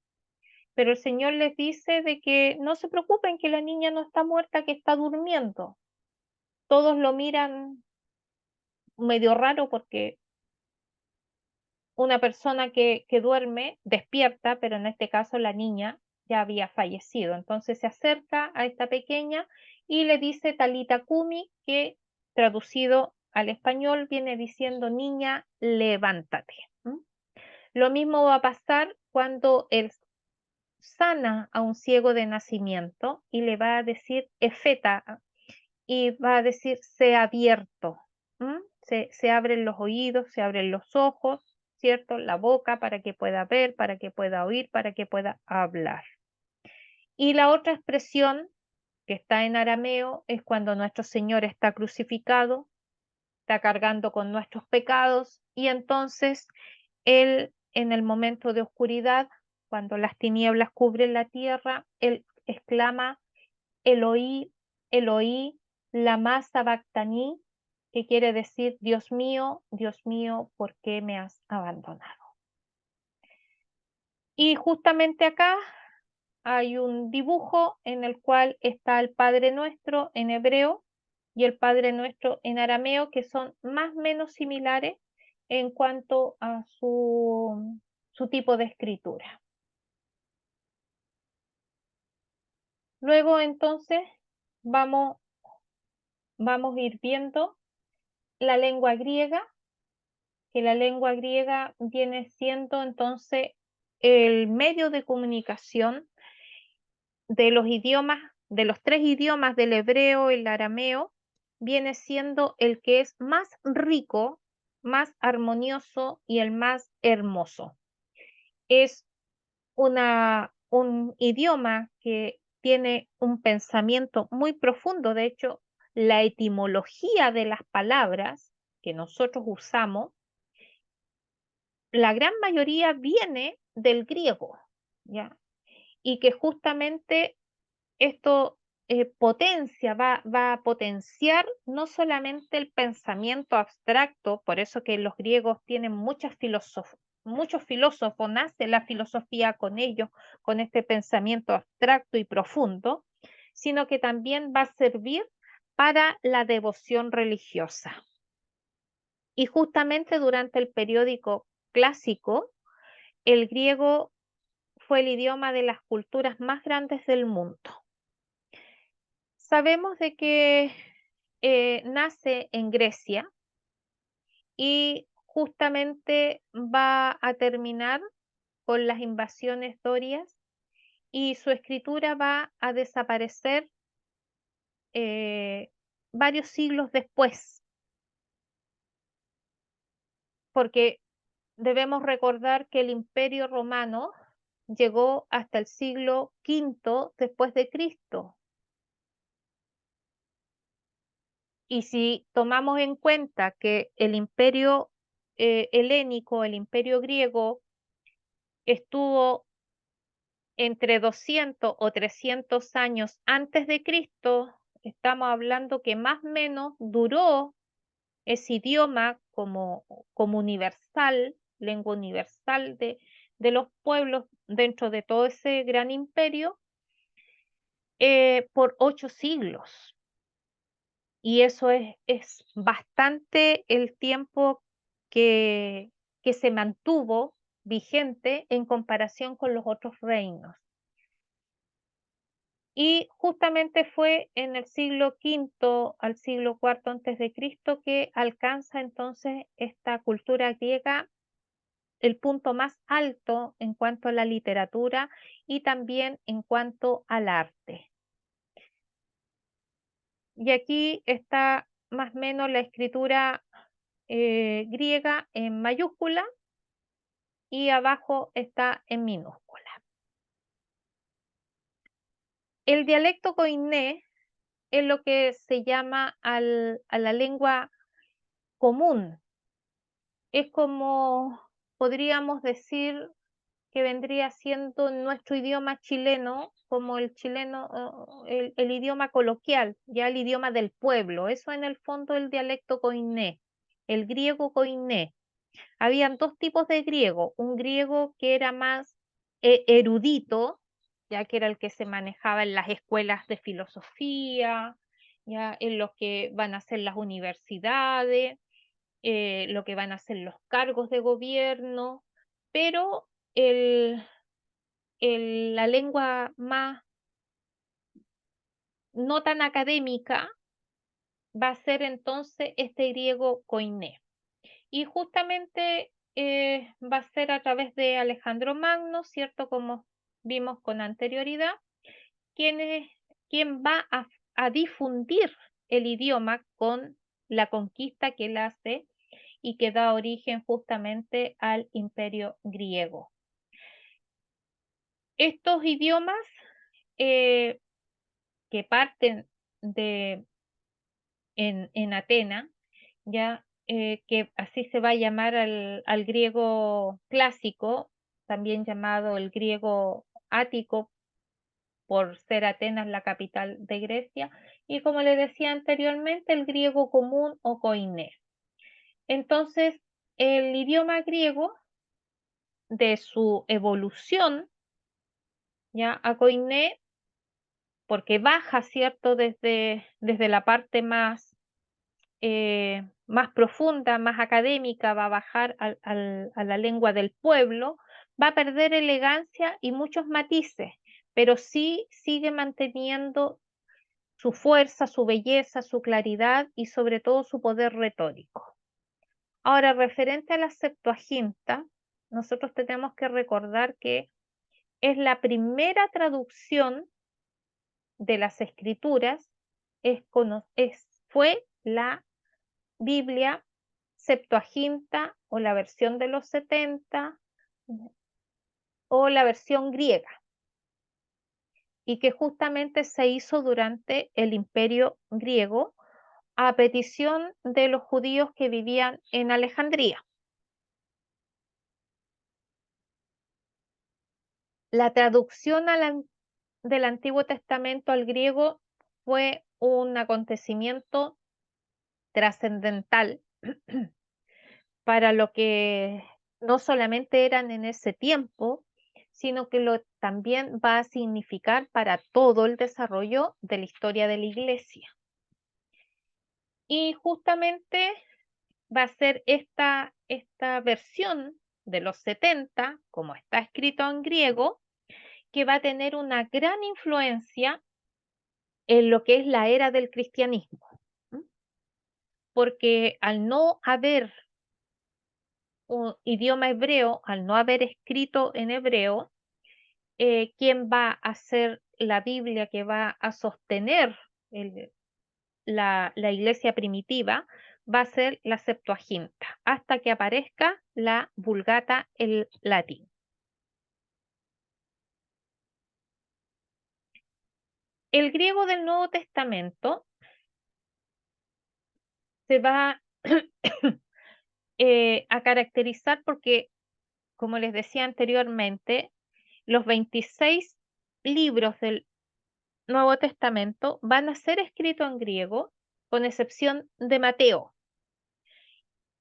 Pero el Señor les dice de que no se preocupen, que la niña no está muerta, que está durmiendo. Todos lo miran medio raro porque una persona que duerme despierta, pero en este caso la niña ya había fallecido. Entonces se acerca a esta pequeña y le dice Talita Kumi, que traducido al español viene diciendo niña, levántate. Lo mismo va a pasar cuando él sana a un ciego de nacimiento y le va a decir efeta, y va a decir se ha abierto. Se abren los oídos, se abren los ojos, ¿cierto? La boca para que pueda ver, para que pueda oír, para que pueda hablar. Y la otra expresión que está en arameo es cuando nuestro Señor está crucificado, está cargando con nuestros pecados, y entonces Él en el momento de oscuridad, cuando las tinieblas cubren la tierra, Él exclama Eloí, Eloí, lama sabactani, que quiere decir Dios mío, ¿por qué me has abandonado? Y justamente acá hay un dibujo en el cual está el Padre Nuestro en hebreo y el Padre Nuestro en arameo, que son más o menos similares en cuanto a su tipo de escritura. Luego entonces vamos a ir viendo la lengua griega, que la lengua griega viene siendo entonces el medio de comunicación de los idiomas, de los tres idiomas del hebreo, el arameo, viene siendo el que es más rico, más armonioso y el más hermoso. Es un idioma que tiene un pensamiento muy profundo. De hecho, la etimología de las palabras que nosotros usamos, la gran mayoría viene del griego, ¿ya? Y que justamente esto va a potenciar no solamente el pensamiento abstracto, por eso que los griegos tienen muchos filósofos, nace la filosofía con ellos, con este pensamiento abstracto y profundo, sino que también va a servir para la devoción religiosa. Y justamente durante el periódico clásico, el griego fue el idioma de las culturas más grandes del mundo. Sabemos de que nace en Grecia y justamente va a terminar con las invasiones dorias y su escritura va a desaparecer varios siglos después, porque debemos recordar que el Imperio Romano llegó hasta el siglo V después de Cristo. Y si tomamos en cuenta que el imperio helénico, el imperio griego, estuvo entre 200 o 300 años antes de Cristo, estamos hablando que más o menos duró ese idioma como universal, lengua universal de los pueblos dentro de todo ese gran imperio, por 8 siglos. Y eso es bastante el tiempo que, que se mantuvo vigente en comparación con los otros reinos. Y justamente fue en el siglo V al siglo IV antes de Cristo que alcanza entonces esta cultura griega el punto más alto en cuanto a la literatura y también en cuanto al arte. Y aquí está más o menos la escritura griega en mayúscula y abajo está en minúscula. El dialecto koiné es lo que se llama a la lengua común. Es como podríamos decir que vendría siendo nuestro idioma chileno, como el chileno, el idioma coloquial, ya el idioma del pueblo. Eso en el fondo es el dialecto koiné, el griego koiné. Habían dos tipos de griego, un griego que era más erudito, ya que era el que se manejaba en las escuelas de filosofía, ya en los que van a ser las universidades, lo que van a ser los cargos de gobierno, pero el, la lengua más no tan académica va a ser entonces este griego koiné. Y justamente va a ser a través de Alejandro Magno, ¿cierto? Como vimos con anterioridad, quien, quien va a difundir el idioma con la conquista que él hace y que da origen justamente al imperio griego. Estos idiomas eh, que parten de en Atenas, ya que así se va a llamar al griego clásico, también llamado el griego ático por ser Atenas la capital de Grecia, y como le decía anteriormente, el griego común o koiné. Entonces, el idioma griego, de su evolución, ya a Koiné, porque baja, ¿cierto? Desde la parte más profunda, más académica, va a bajar a la lengua del pueblo, va a perder elegancia y muchos matices, pero sí sigue manteniendo su fuerza, su belleza, su claridad y sobre todo su poder retórico. Ahora, referente a la Septuaginta, nosotros tenemos que recordar que es la primera traducción de las Escrituras, fue la Biblia Septuaginta o la versión de los 70 o la versión griega, y que justamente se hizo durante el Imperio griego a petición de los judíos que vivían en Alejandría. La traducción del Antiguo Testamento al griego fue un acontecimiento trascendental para lo que no solamente eran en ese tiempo, sino que también va a significar para todo el desarrollo de la historia de la Iglesia. Y justamente va a ser esta versión de los 70, como está escrito en griego, que va a tener una gran influencia en lo que es la era del cristianismo, porque al no haber un idioma hebreo, al no haber escrito en hebreo, ¿quién va a hacer la Biblia que va a sostener la iglesia primitiva? Va a ser la Septuaginta, hasta que aparezca la Vulgata, el latín. El griego del Nuevo Testamento se va a caracterizar porque, como les decía anteriormente, los 26 libros del Nuevo Testamento van a ser escritos en griego, con excepción de Mateo.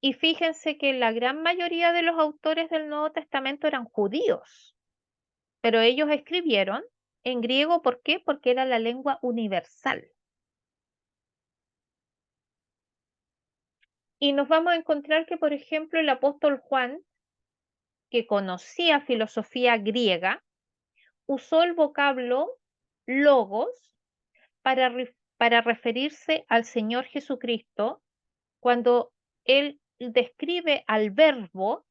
Y fíjense que la gran mayoría de los autores del Nuevo Testamento eran judíos, pero ellos escribieron en griego, ¿por qué? Porque era la lengua universal. Y nos vamos a encontrar que, por ejemplo, el apóstol Juan, que conocía filosofía griega, usó el vocablo logos para referirse al Señor Jesucristo cuando él describe al verbo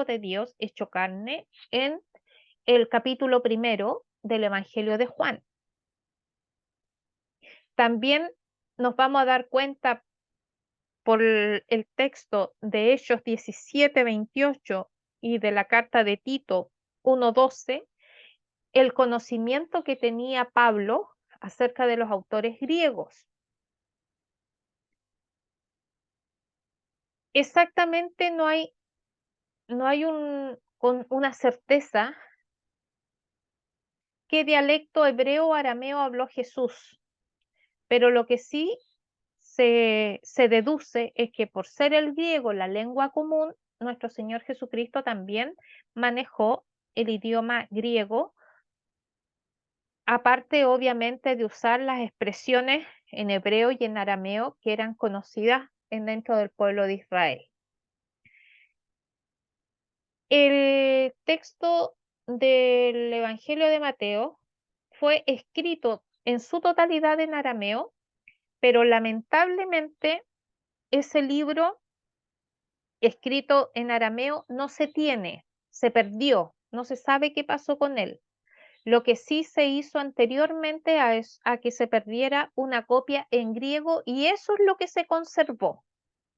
de Dios hecho carne, en el capítulo primero del Evangelio de Juan. También nos vamos a dar cuenta por el texto de Hechos 17:28 y de la carta de Tito 1:12, el conocimiento que tenía Pablo acerca de los autores griegos. Exactamente no hay una certeza qué dialecto hebreo o arameo habló Jesús, pero lo que sí se deduce es que por ser el griego la lengua común, nuestro Señor Jesucristo también manejó el idioma griego, aparte obviamente de usar las expresiones en hebreo y en arameo que eran conocidas dentro del pueblo de Israel. El texto del Evangelio de Mateo fue escrito en su totalidad en arameo, pero lamentablemente ese libro escrito en arameo no se tiene, se perdió, no se sabe qué pasó con él. Lo que sí se hizo anteriormente a que se perdiera una copia en griego, y eso es lo que se conservó.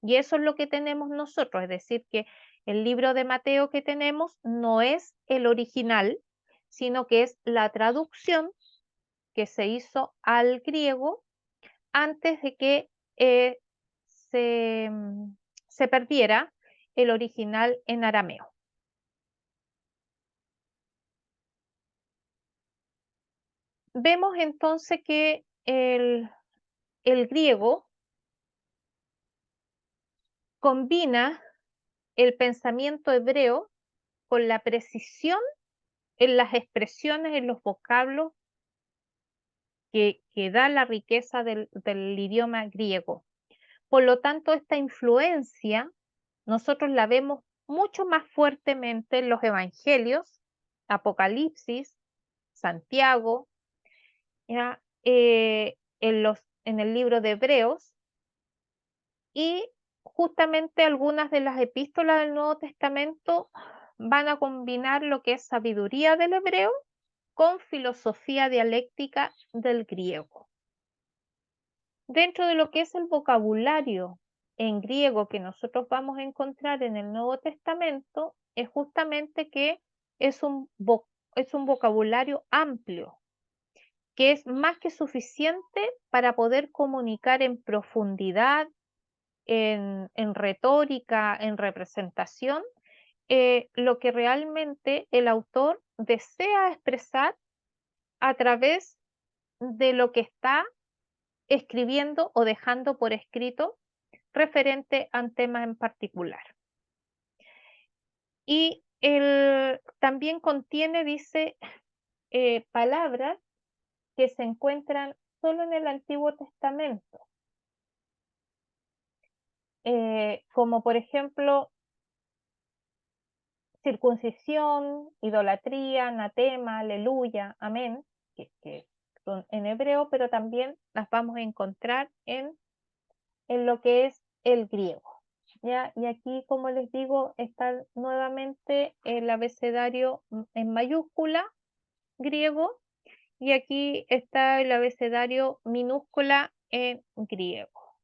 Y eso es lo que tenemos nosotros, es decir, que el libro de Mateo que tenemos no es el original, sino que es la traducción que se hizo al griego antes de que se, se perdiera el original en arameo. Vemos entonces que el griego combina el pensamiento hebreo con la precisión en las expresiones, en los vocablos que da la riqueza del idioma griego. Por lo tanto, esta influencia nosotros la vemos mucho más fuertemente en los evangelios, Apocalipsis, Santiago, ¿ya? En el libro de Hebreos, y justamente algunas de las epístolas del Nuevo Testamento van a combinar lo que es sabiduría del hebreo con filosofía dialéctica del griego. Dentro de lo que es el vocabulario en griego que nosotros vamos a encontrar en el Nuevo Testamento, es justamente que es un vocabulario amplio, que es más que suficiente para poder comunicar en profundidad, en retórica, en representación, lo que realmente el autor desea expresar a través de lo que está escribiendo o dejando por escrito referente a un tema en particular. Y también contiene, dice, palabras que se encuentran solo en el Antiguo Testamento, como por ejemplo circuncisión, idolatría, anatema, aleluya, amén, que son en hebreo, pero también las vamos a encontrar en lo que es el griego. ¿Ya? Y aquí, como les digo, está nuevamente el abecedario en mayúscula griego, y aquí está el abecedario minúscula en griego.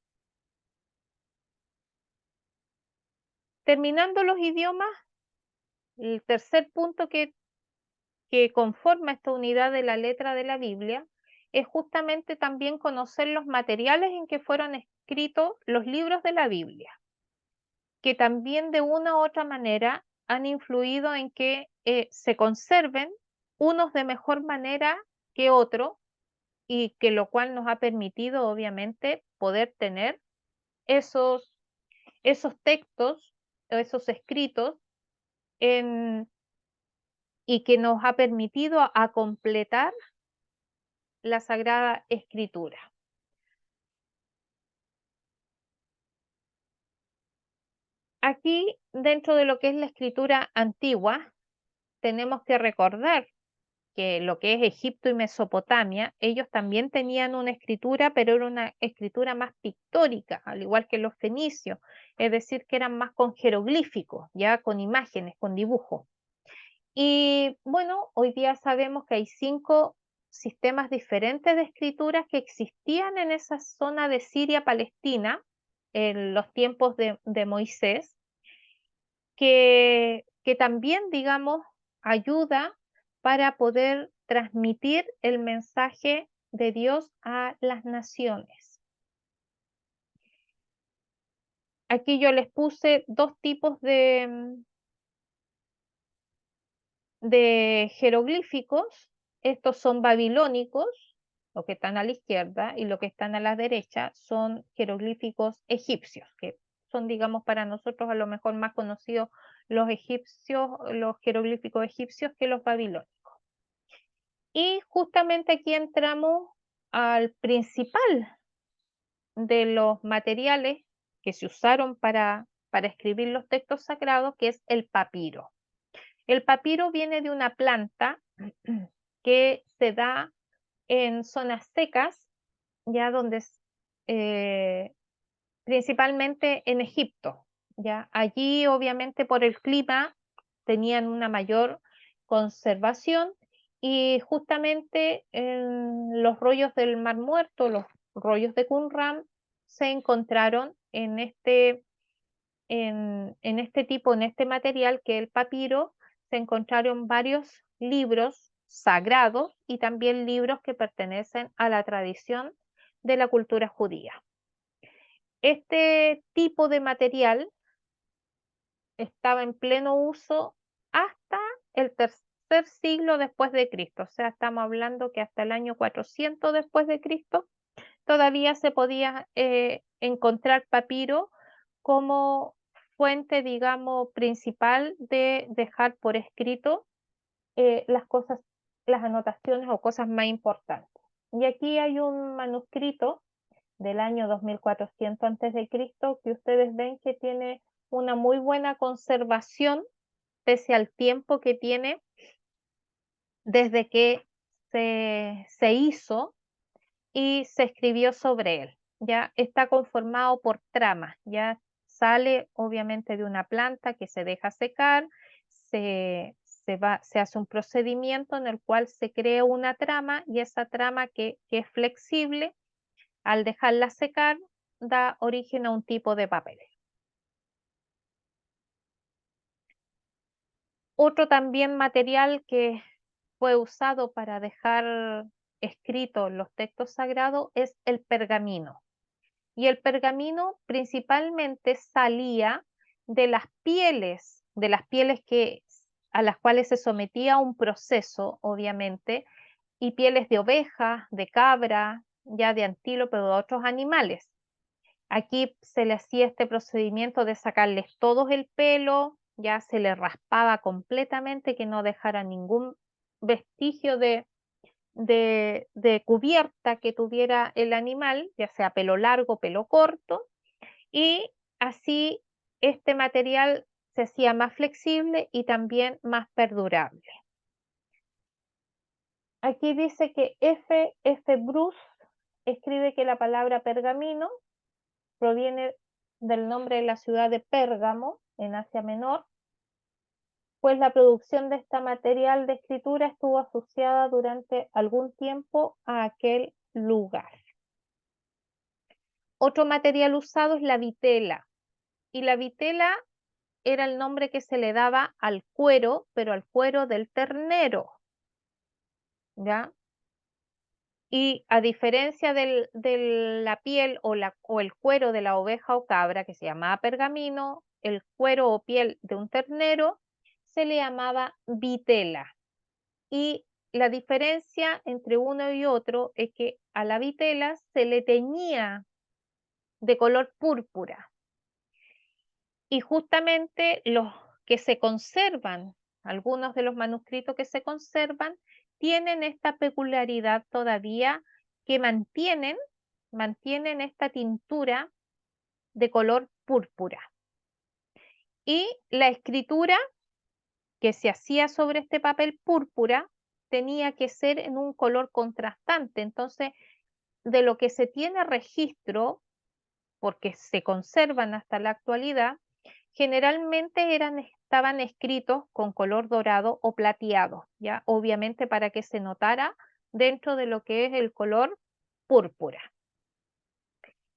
Terminando los idiomas, el tercer punto que conforma esta unidad de la letra de la Biblia es justamente también conocer los materiales en que fueron escritos los libros de la Biblia, que también de una u otra manera han influido en que se conserven unos de mejor manera que otros, y que lo cual nos ha permitido obviamente poder tener esos, esos textos, esos escritos, y que nos ha permitido a completar la Sagrada Escritura. Aquí, dentro de lo que es la escritura antigua, tenemos que recordar que lo que es Egipto y Mesopotamia, ellos también tenían una escritura, pero era una escritura más pictórica, al igual que los fenicios, es decir, que eran más con jeroglíficos, ya con imágenes, con dibujos. Y bueno, hoy día sabemos que hay 5 sistemas diferentes de escrituras que existían en esa zona de Siria-Palestina en los tiempos de Moisés, que también, digamos, ayuda para poder transmitir el mensaje de Dios a las naciones. Aquí yo les puse 2 tipos de jeroglíficos. Estos son babilónicos, los que están a la izquierda, y los que están a la derecha son jeroglíficos egipcios, que son, digamos, para nosotros a lo mejor más conocidos los egipcios, los jeroglíficos egipcios, que los babilónicos. Y justamente aquí entramos al principal de los materiales que se usaron para escribir los textos sagrados, que es el papiro. El papiro viene de una planta que se da en zonas secas, ya donde principalmente en Egipto, ya allí obviamente por el clima tenían una mayor conservación, y justamente en los rollos del Mar Muerto, los rollos de Qumran, se encontraron en en este material que es el papiro, se encontraron varios libros sagrados y también libros que pertenecen a la tradición de la cultura judía. Este tipo de material estaba en pleno uso hasta el tercer siglo después de Cristo, o sea, estamos hablando que hasta el año 400 después de Cristo todavía se podía encontrar papiro como fuente, digamos, principal de dejar por escrito las cosas, las anotaciones o cosas más importantes. Y aquí hay un manuscrito del año 2400 a.C. que ustedes ven que tiene una muy buena conservación pese al tiempo que tiene desde que se hizo y se escribió sobre él. Ya está conformado por tramas, ya sale obviamente de una planta que se deja secar, se hace un procedimiento en el cual se crea una trama y esa trama que es flexible, al dejarla secar, da origen a un tipo de papel. Otro también material que fue usado para dejar escritos los textos sagrados es el pergamino. Y el pergamino principalmente salía de las pieles a las cuales se sometía a un proceso, obviamente, y pieles de oveja, de cabra, ya de antílope o de otros animales. Aquí se le hacía este procedimiento de sacarles todo el pelo, ya se le raspaba completamente, que no dejara ningún vestigio de cubierta que tuviera el animal, ya sea pelo largo, pelo corto, y así este material se hacía más flexible y también más perdurable. Aquí dice que F. Bruce escribe que la palabra pergamino proviene del nombre de la ciudad de Pérgamo, en Asia Menor, pues la producción de este material de escritura estuvo asociada durante algún tiempo a aquel lugar. Otro material usado es la vitela, y la vitela era el nombre que se le daba al cuero, pero al cuero del ternero, ¿ya? Y a diferencia de la piel o el cuero de la oveja o cabra, que se llamaba pergamino, el cuero o piel de un ternero se le llamaba vitela. Y la diferencia entre uno y otro es que a la vitela se le teñía de color púrpura. Y justamente los que se conservan, algunos de los manuscritos que se conservan, tienen esta peculiaridad todavía que mantienen esta tintura de color púrpura. Y la escritura que se hacía sobre este papel púrpura tenía que ser en un color contrastante. Entonces, de lo que se tiene registro, porque se conservan hasta la actualidad, generalmente estaban escritos con color dorado o plateado, ya obviamente para que se notara dentro de lo que es el color púrpura.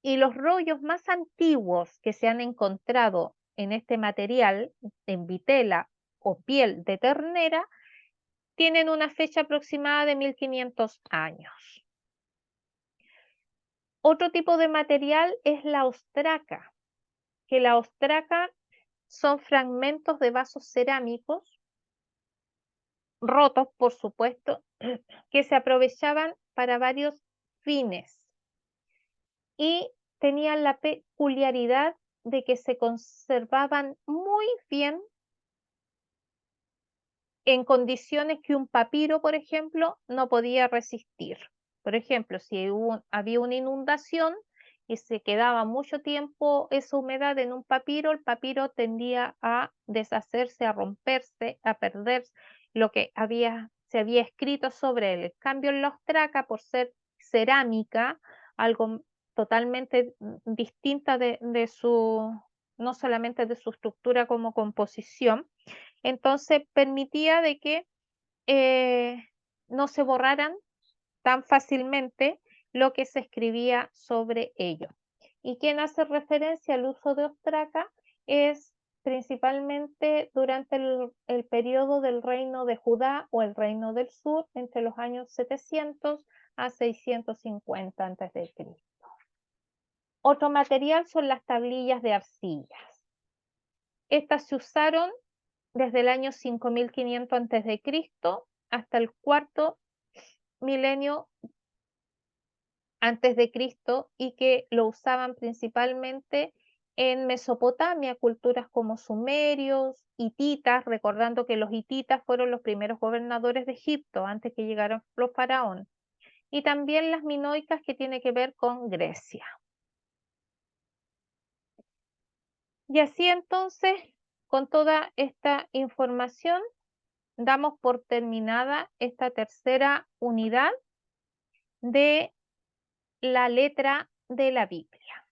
Y los rollos más antiguos que se han encontrado en este material, en vitela o piel de ternera, tienen una fecha aproximada de 1500 años. Otro tipo de material es la ostraca, que la ostraca son fragmentos de vasos cerámicos, rotos por supuesto, que se aprovechaban para varios fines y tenían la peculiaridad de que se conservaban muy bien en condiciones que un papiro, por ejemplo, no podía resistir. Por ejemplo, si había una inundación y se quedaba mucho tiempo esa humedad en un papiro, el papiro tendía a deshacerse, a romperse, a perder lo que se había escrito sobre él. En cambio, en la ostraca, por ser cerámica, algo totalmente distinta no solamente de su estructura como composición, entonces permitía de que eh, no se borraran tan fácilmente lo que se escribía sobre ello. Y quien hace referencia al uso de ostraca es principalmente durante el periodo del reino de Judá o el reino del sur entre los años 700 a 650 a.C. Otro material son las tablillas de arcillas. Estas se usaron desde el año 5500 a.C. hasta el cuarto milenio antes de Cristo y que lo usaban principalmente En Mesopotamia, culturas como sumerios, hititas, recordando que los hititas fueron los primeros gobernadores de Egipto antes que llegaran los faraones. Y también las minoicas, que tiene que ver con Grecia. Y así entonces, con toda esta información, damos por terminada esta tercera unidad de la letra de la Biblia.